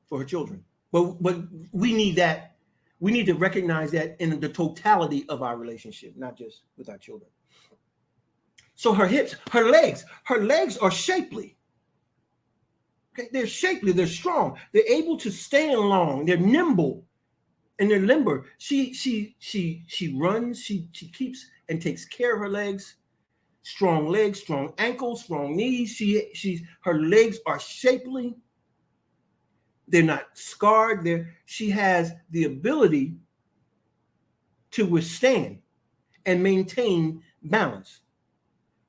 For her children. But we need that. We need to recognize that in the totality of our relationship, not just with our children. So her hips, her legs are shapely. Okay, they're shapely, they're strong, they're able to stand long, they're nimble, and they're limber. She runs, she keeps and takes care of her legs. Strong legs, strong ankles, strong knees. Her legs are shapely. They're not scarred. She has the ability to withstand and maintain balance.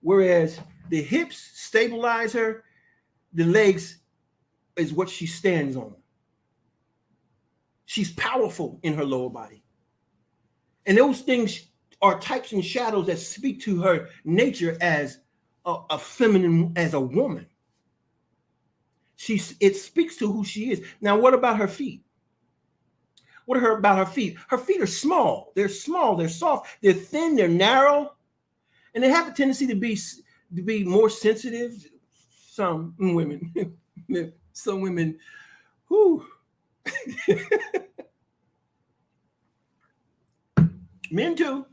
Whereas the hips stabilize her, the legs is what she stands on. She's powerful in her lower body. And those things are types and shadows that speak to her nature as a feminine, as a woman. It speaks to who she is. Now, what about her feet? What about her feet? Her feet are small. They're small. They're soft. They're thin. They're narrow, and they have a tendency to be more sensitive. Some women, who men too.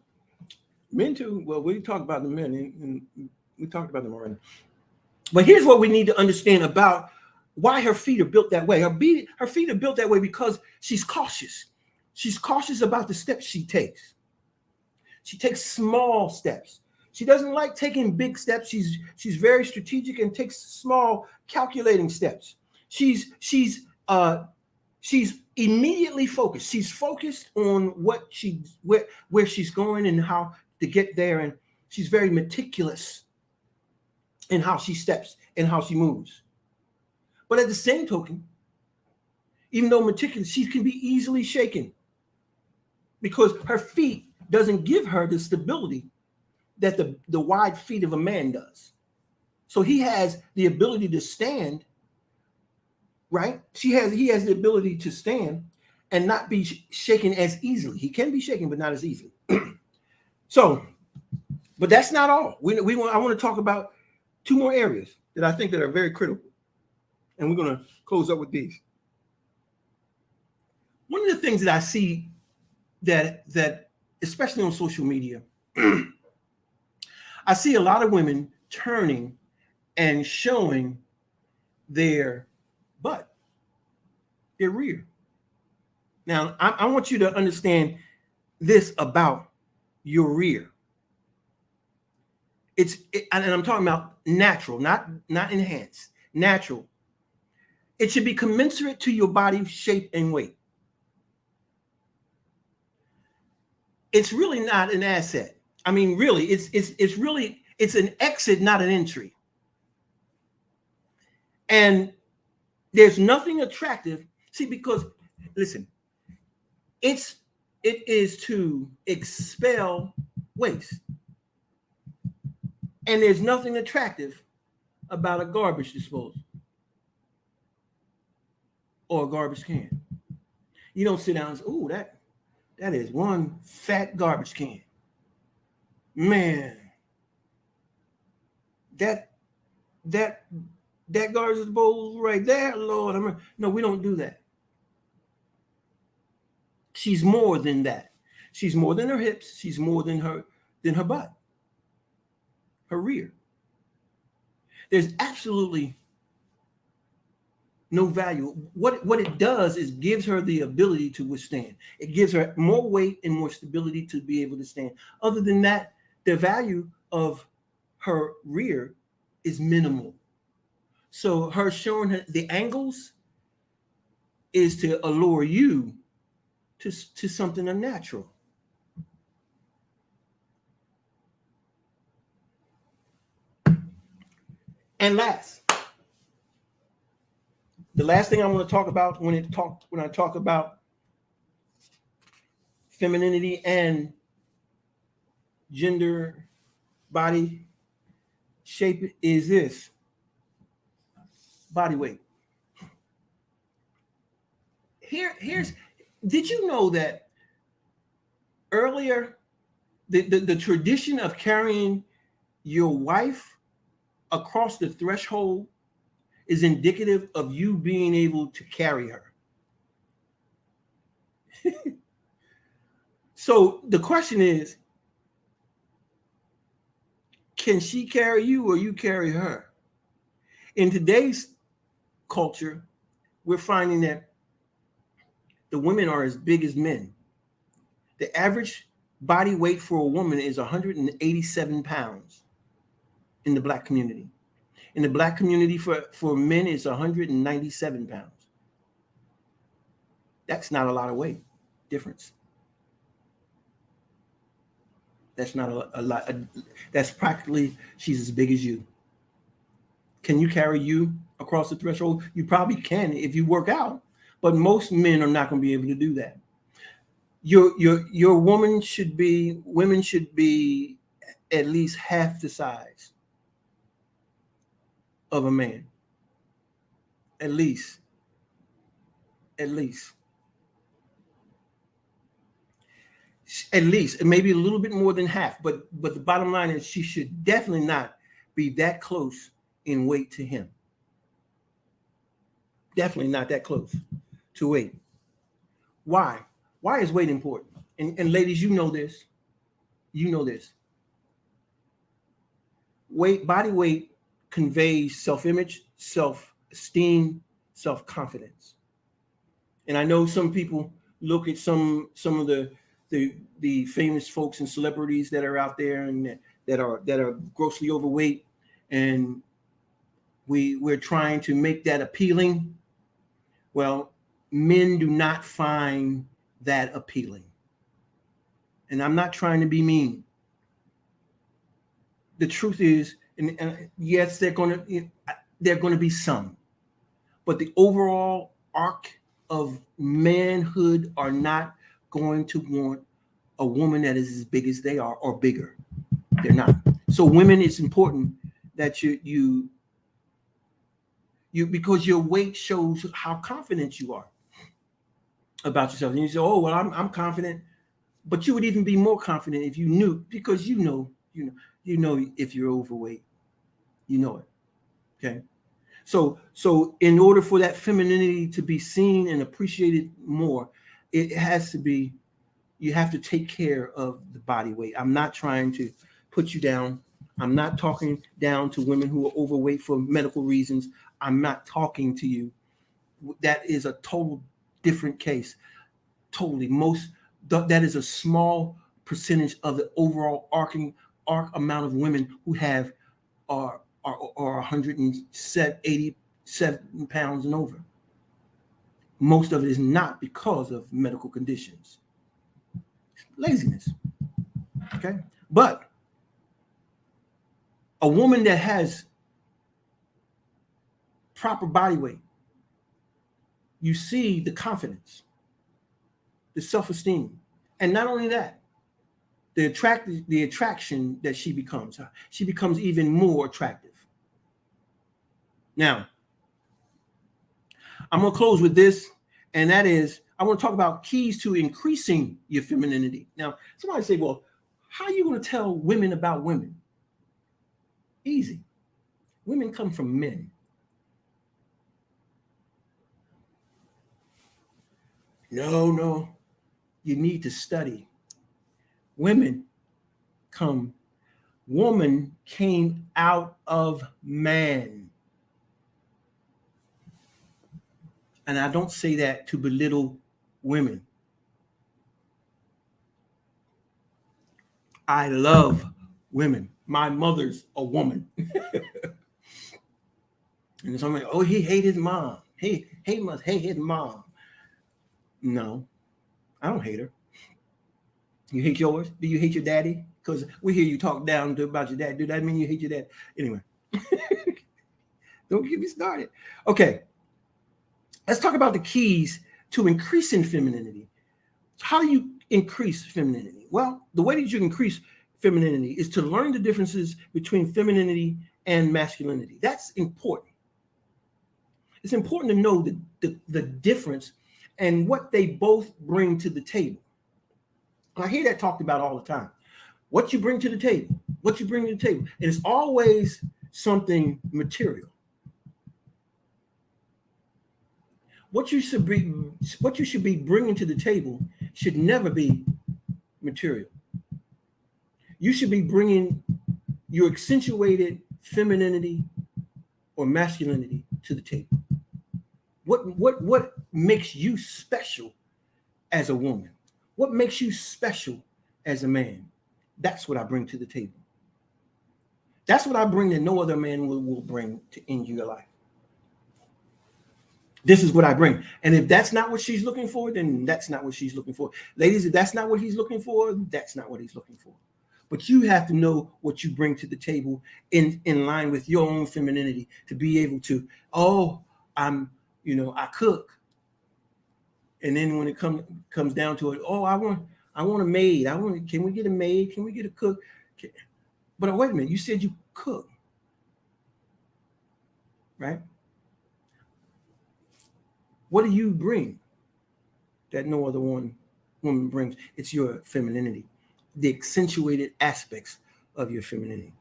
Well, we talked about the men, and we talked about them already. But here's what we need to understand about why her feet are built that way. Her feet are built that way because she's cautious. She's cautious about the steps she takes. She takes small steps. She doesn't like taking big steps. She's very strategic and takes small, calculating steps. She's immediately focused. She's focused on where she's going and how to get there, and she's very meticulous in how she steps and how she moves. But at the same token, even though meticulous, she can be easily shaken because her feet doesn't give her the stability that the wide feet of a man does. So he has the ability to stand, right? He has the ability to stand and not be shaken as easily. He can be shaken, but not as easily. So, but that's not all. I want to talk about two more areas that I think that are very critical. And we're going to close up with these. One of the things that I see that especially on social media, I see a lot of women turning and showing their butt, their rear. Now, I want you to understand this about your rear. And I'm talking about natural, not enhanced, natural. It should be commensurate to your body shape and weight. It's really not an asset. I mean, really, it's an exit, not an entry. And there's nothing attractive. See, because listen, it is to expel waste. And there's nothing attractive about a garbage disposal or a garbage can. You don't sit down and say, "Oh, that is one fat garbage can. Man, that garbage disposal right there, Lord." No, we don't do that. She's more than that. She's more than her hips. She's more than her butt, her rear. There's absolutely no value. What it does is gives her the ability to withstand. It gives her more weight and more stability to be able to stand. Other than that, the value of her rear is minimal. So her showing her the angles is to allure you to something unnatural. And the last thing I want to talk about when I talk about femininity and gender body shape is this: body weight. Did you know that earlier the tradition of carrying your wife across the threshold is indicative of you being able to carry her? So the question is, can she carry you or you carry her? In today's culture, we're finding that the women are as big as men. The average body weight for a woman is 187 pounds in the Black community. In the Black community for men, it's 197 pounds. That's not a lot of weight difference. That's not a lot. That's practically, she's as big as you. Can you carry you across the threshold? You probably can if you work out, but most men are not going to be able to do that. Your women should be at least half the size of a man. At least. It may be a little bit more than half, but the bottom line is she should definitely not be that close in weight to him. Definitely not that close to weight. Why? Why is weight important? And ladies, you know this. Body weight conveys self-image, self-esteem, self-confidence. And I know some people look at some of the famous folks and celebrities that are out there and that are grossly overweight, and we're trying to make that appealing. Well, men do not find that appealing. And I'm not trying to be mean. The truth is, and yes, they're going to be some, but the overall arc of manhood are not going to want a woman that is as big as they are or bigger. They're not. So women, it's important that you because your weight shows how confident you are about yourself. And you say, oh, well, I'm confident, but you would even be more confident if you knew, because you know if you're overweight, you know it. Okay. So in order for that femininity to be seen and appreciated more, it has to be, you have to take care of the body weight. I'm not trying to put you down. I'm not talking down to women who are overweight for medical reasons. I'm not talking to you. That is a total different case. Totally. That is a small percentage of the overall arc amount of women who are 187 pounds and over. Most of it is not because of medical conditions. Laziness. Okay? But a woman that has proper body weight, you see the confidence, the self-esteem, and not only that, the attraction that she becomes even more attractive. Now, I'm going to close with this, and that is, I want to talk about keys to increasing your femininity. Now, somebody say, well, how are you going to tell women about women? Easy. Women come from men. No, you need to study. Woman came out of man. And I don't say that to belittle women. I love women. My mother's a woman. And somebody, oh, he hated his mom. He must hate his mom. No, I don't hate her. You hate yours? Do you hate your daddy? Because we hear you talk down about your dad. Do that mean you hate your dad? Anyway, don't get me started. Okay, let's talk about the keys to increasing femininity. How do you increase femininity? Well, the way that you increase femininity is to learn the differences between femininity and masculinity. That's important. It's important to know the difference and what they both bring to the table. I hear that talked about all the time. What you bring to the table, and it's always something material. what you should be bringing to the table should never be material. You should be bringing your accentuated femininity or masculinity to the table. What makes you special as a woman? What makes you special as a man? That's what I bring to the table. That's what I bring that no other man will bring to end your life. This is what I bring. And if that's not what she's looking for, then that's not what she's looking for. Ladies, if that's not what he's looking for, that's not what he's looking for. But you have to know what you bring to the table in line with your own femininity to be able to, I cook. And then when it comes down to it, I want a maid. Can we get a maid? Can we get a cook? But wait a minute, you said you cook, right? What do you bring that no other woman brings? It's your femininity, the accentuated aspects of your femininity.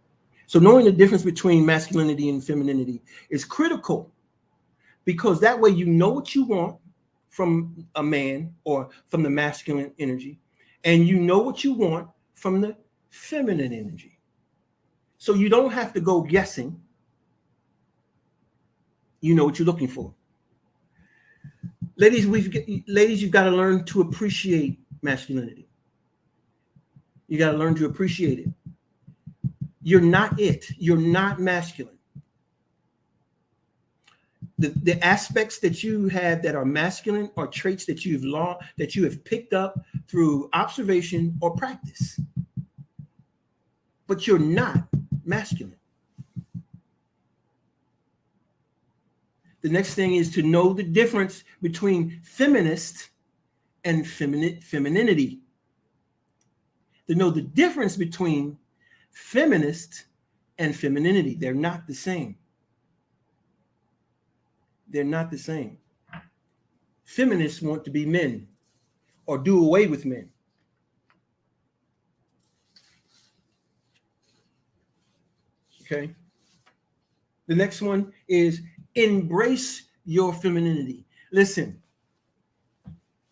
So knowing the difference between masculinity and femininity is critical, because that way you know what you want from a man or from the masculine energy, and you know what you want from the feminine energy. So you don't have to go guessing. You know what you're looking for. Ladies, you've got to learn to appreciate masculinity. You got to learn to appreciate it. You're not it. You're not masculine. The aspects that you have that are masculine are traits that you have picked up through observation or practice. But you're not masculine. The next thing is to know the difference between feminist and femininity. To know the difference between feminist and femininity. They're not the same. They're not the same. Feminists want to be men or do away with men. Okay. The next one is embrace your femininity. Listen,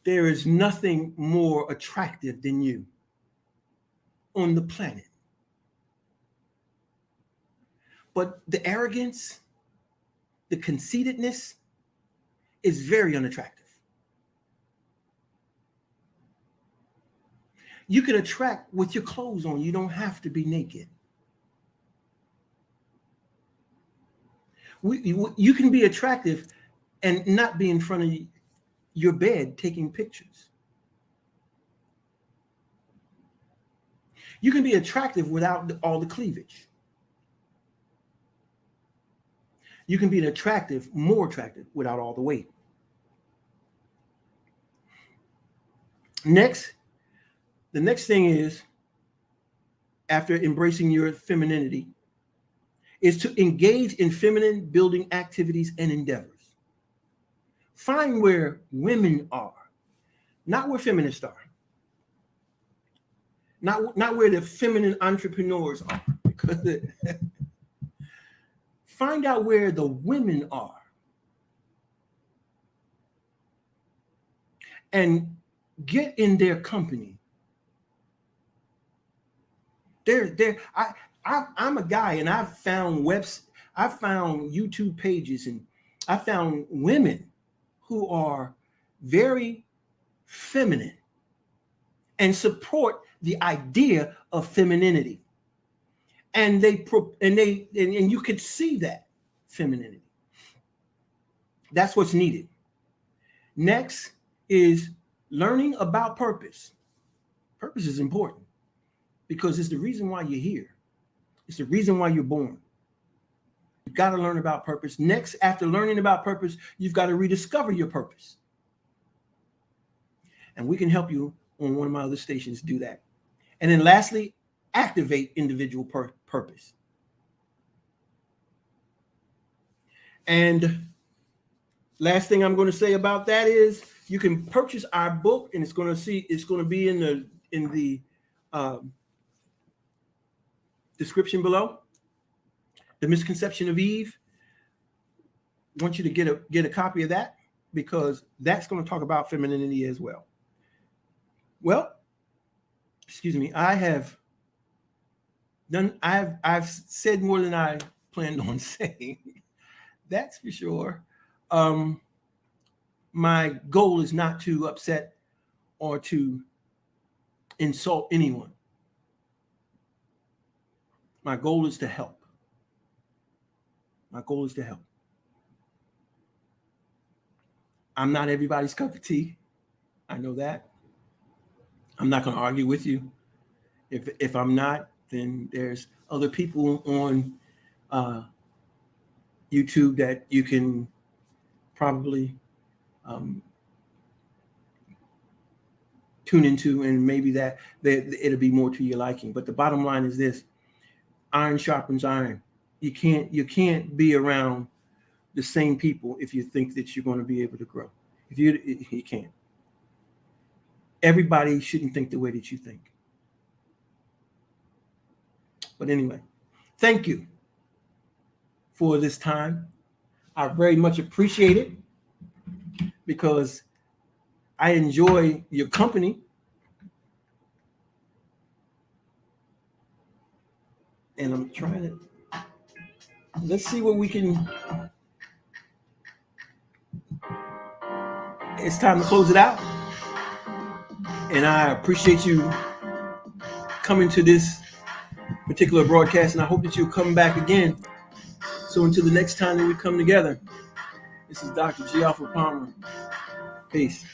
there is nothing more attractive than you on the planet. But the arrogance, the conceitedness is very unattractive. You can attract with your clothes on. You don't have to be naked. You can be attractive and not be in front of your bed taking pictures. You can be attractive without all the cleavage. You can be more attractive without all the weight. The next thing is, after embracing your femininity, is to engage in feminine building activities and endeavors. Find where women are, not where feminists are. Not where the feminine entrepreneurs are. Because find out where the women are. And get in their company. I'm a guy, and I've found YouTube pages, and I found women who are very feminine and support the idea of femininity, and you could see that femininity. That's what's needed. Next is learning about purpose. Purpose is important because it's the reason why you're here. It's the reason why you're born. You've got to learn about purpose. Next, after learning about purpose, you've got to rediscover your purpose. And we can help you on one of my other stations do that. And then lastly, activate individual purpose. And last thing I'm going to say about that is you can purchase our book, and it's going to be in the description below. The Misconception of Eve. I want you to get a copy of that. because that's going to talk about femininity as well. Well, excuse me, I've said more than I planned on saying. That's for sure. My goal is not to upset or to insult anyone. My goal is to help. My goal is to help. I'm not everybody's cup of tea. I know that. I'm not going to argue with you. If I'm not, then there's other people on YouTube that you can probably tune into, and maybe that it'll be more to your liking. But the bottom line is this: iron sharpens iron. You can't be around the same people if you think that you're going to be able to grow. If you can't. Everybody shouldn't think the way that you think. But anyway, thank you for this time. I very much appreciate it because I enjoy your company. And I'm trying to, let's see what we can. It's time to close it out. And I appreciate you coming to this particular broadcast, and I hope that you'll come back again. So until the next time that we come together, this is Dr. G. Alpha Palmer. Peace.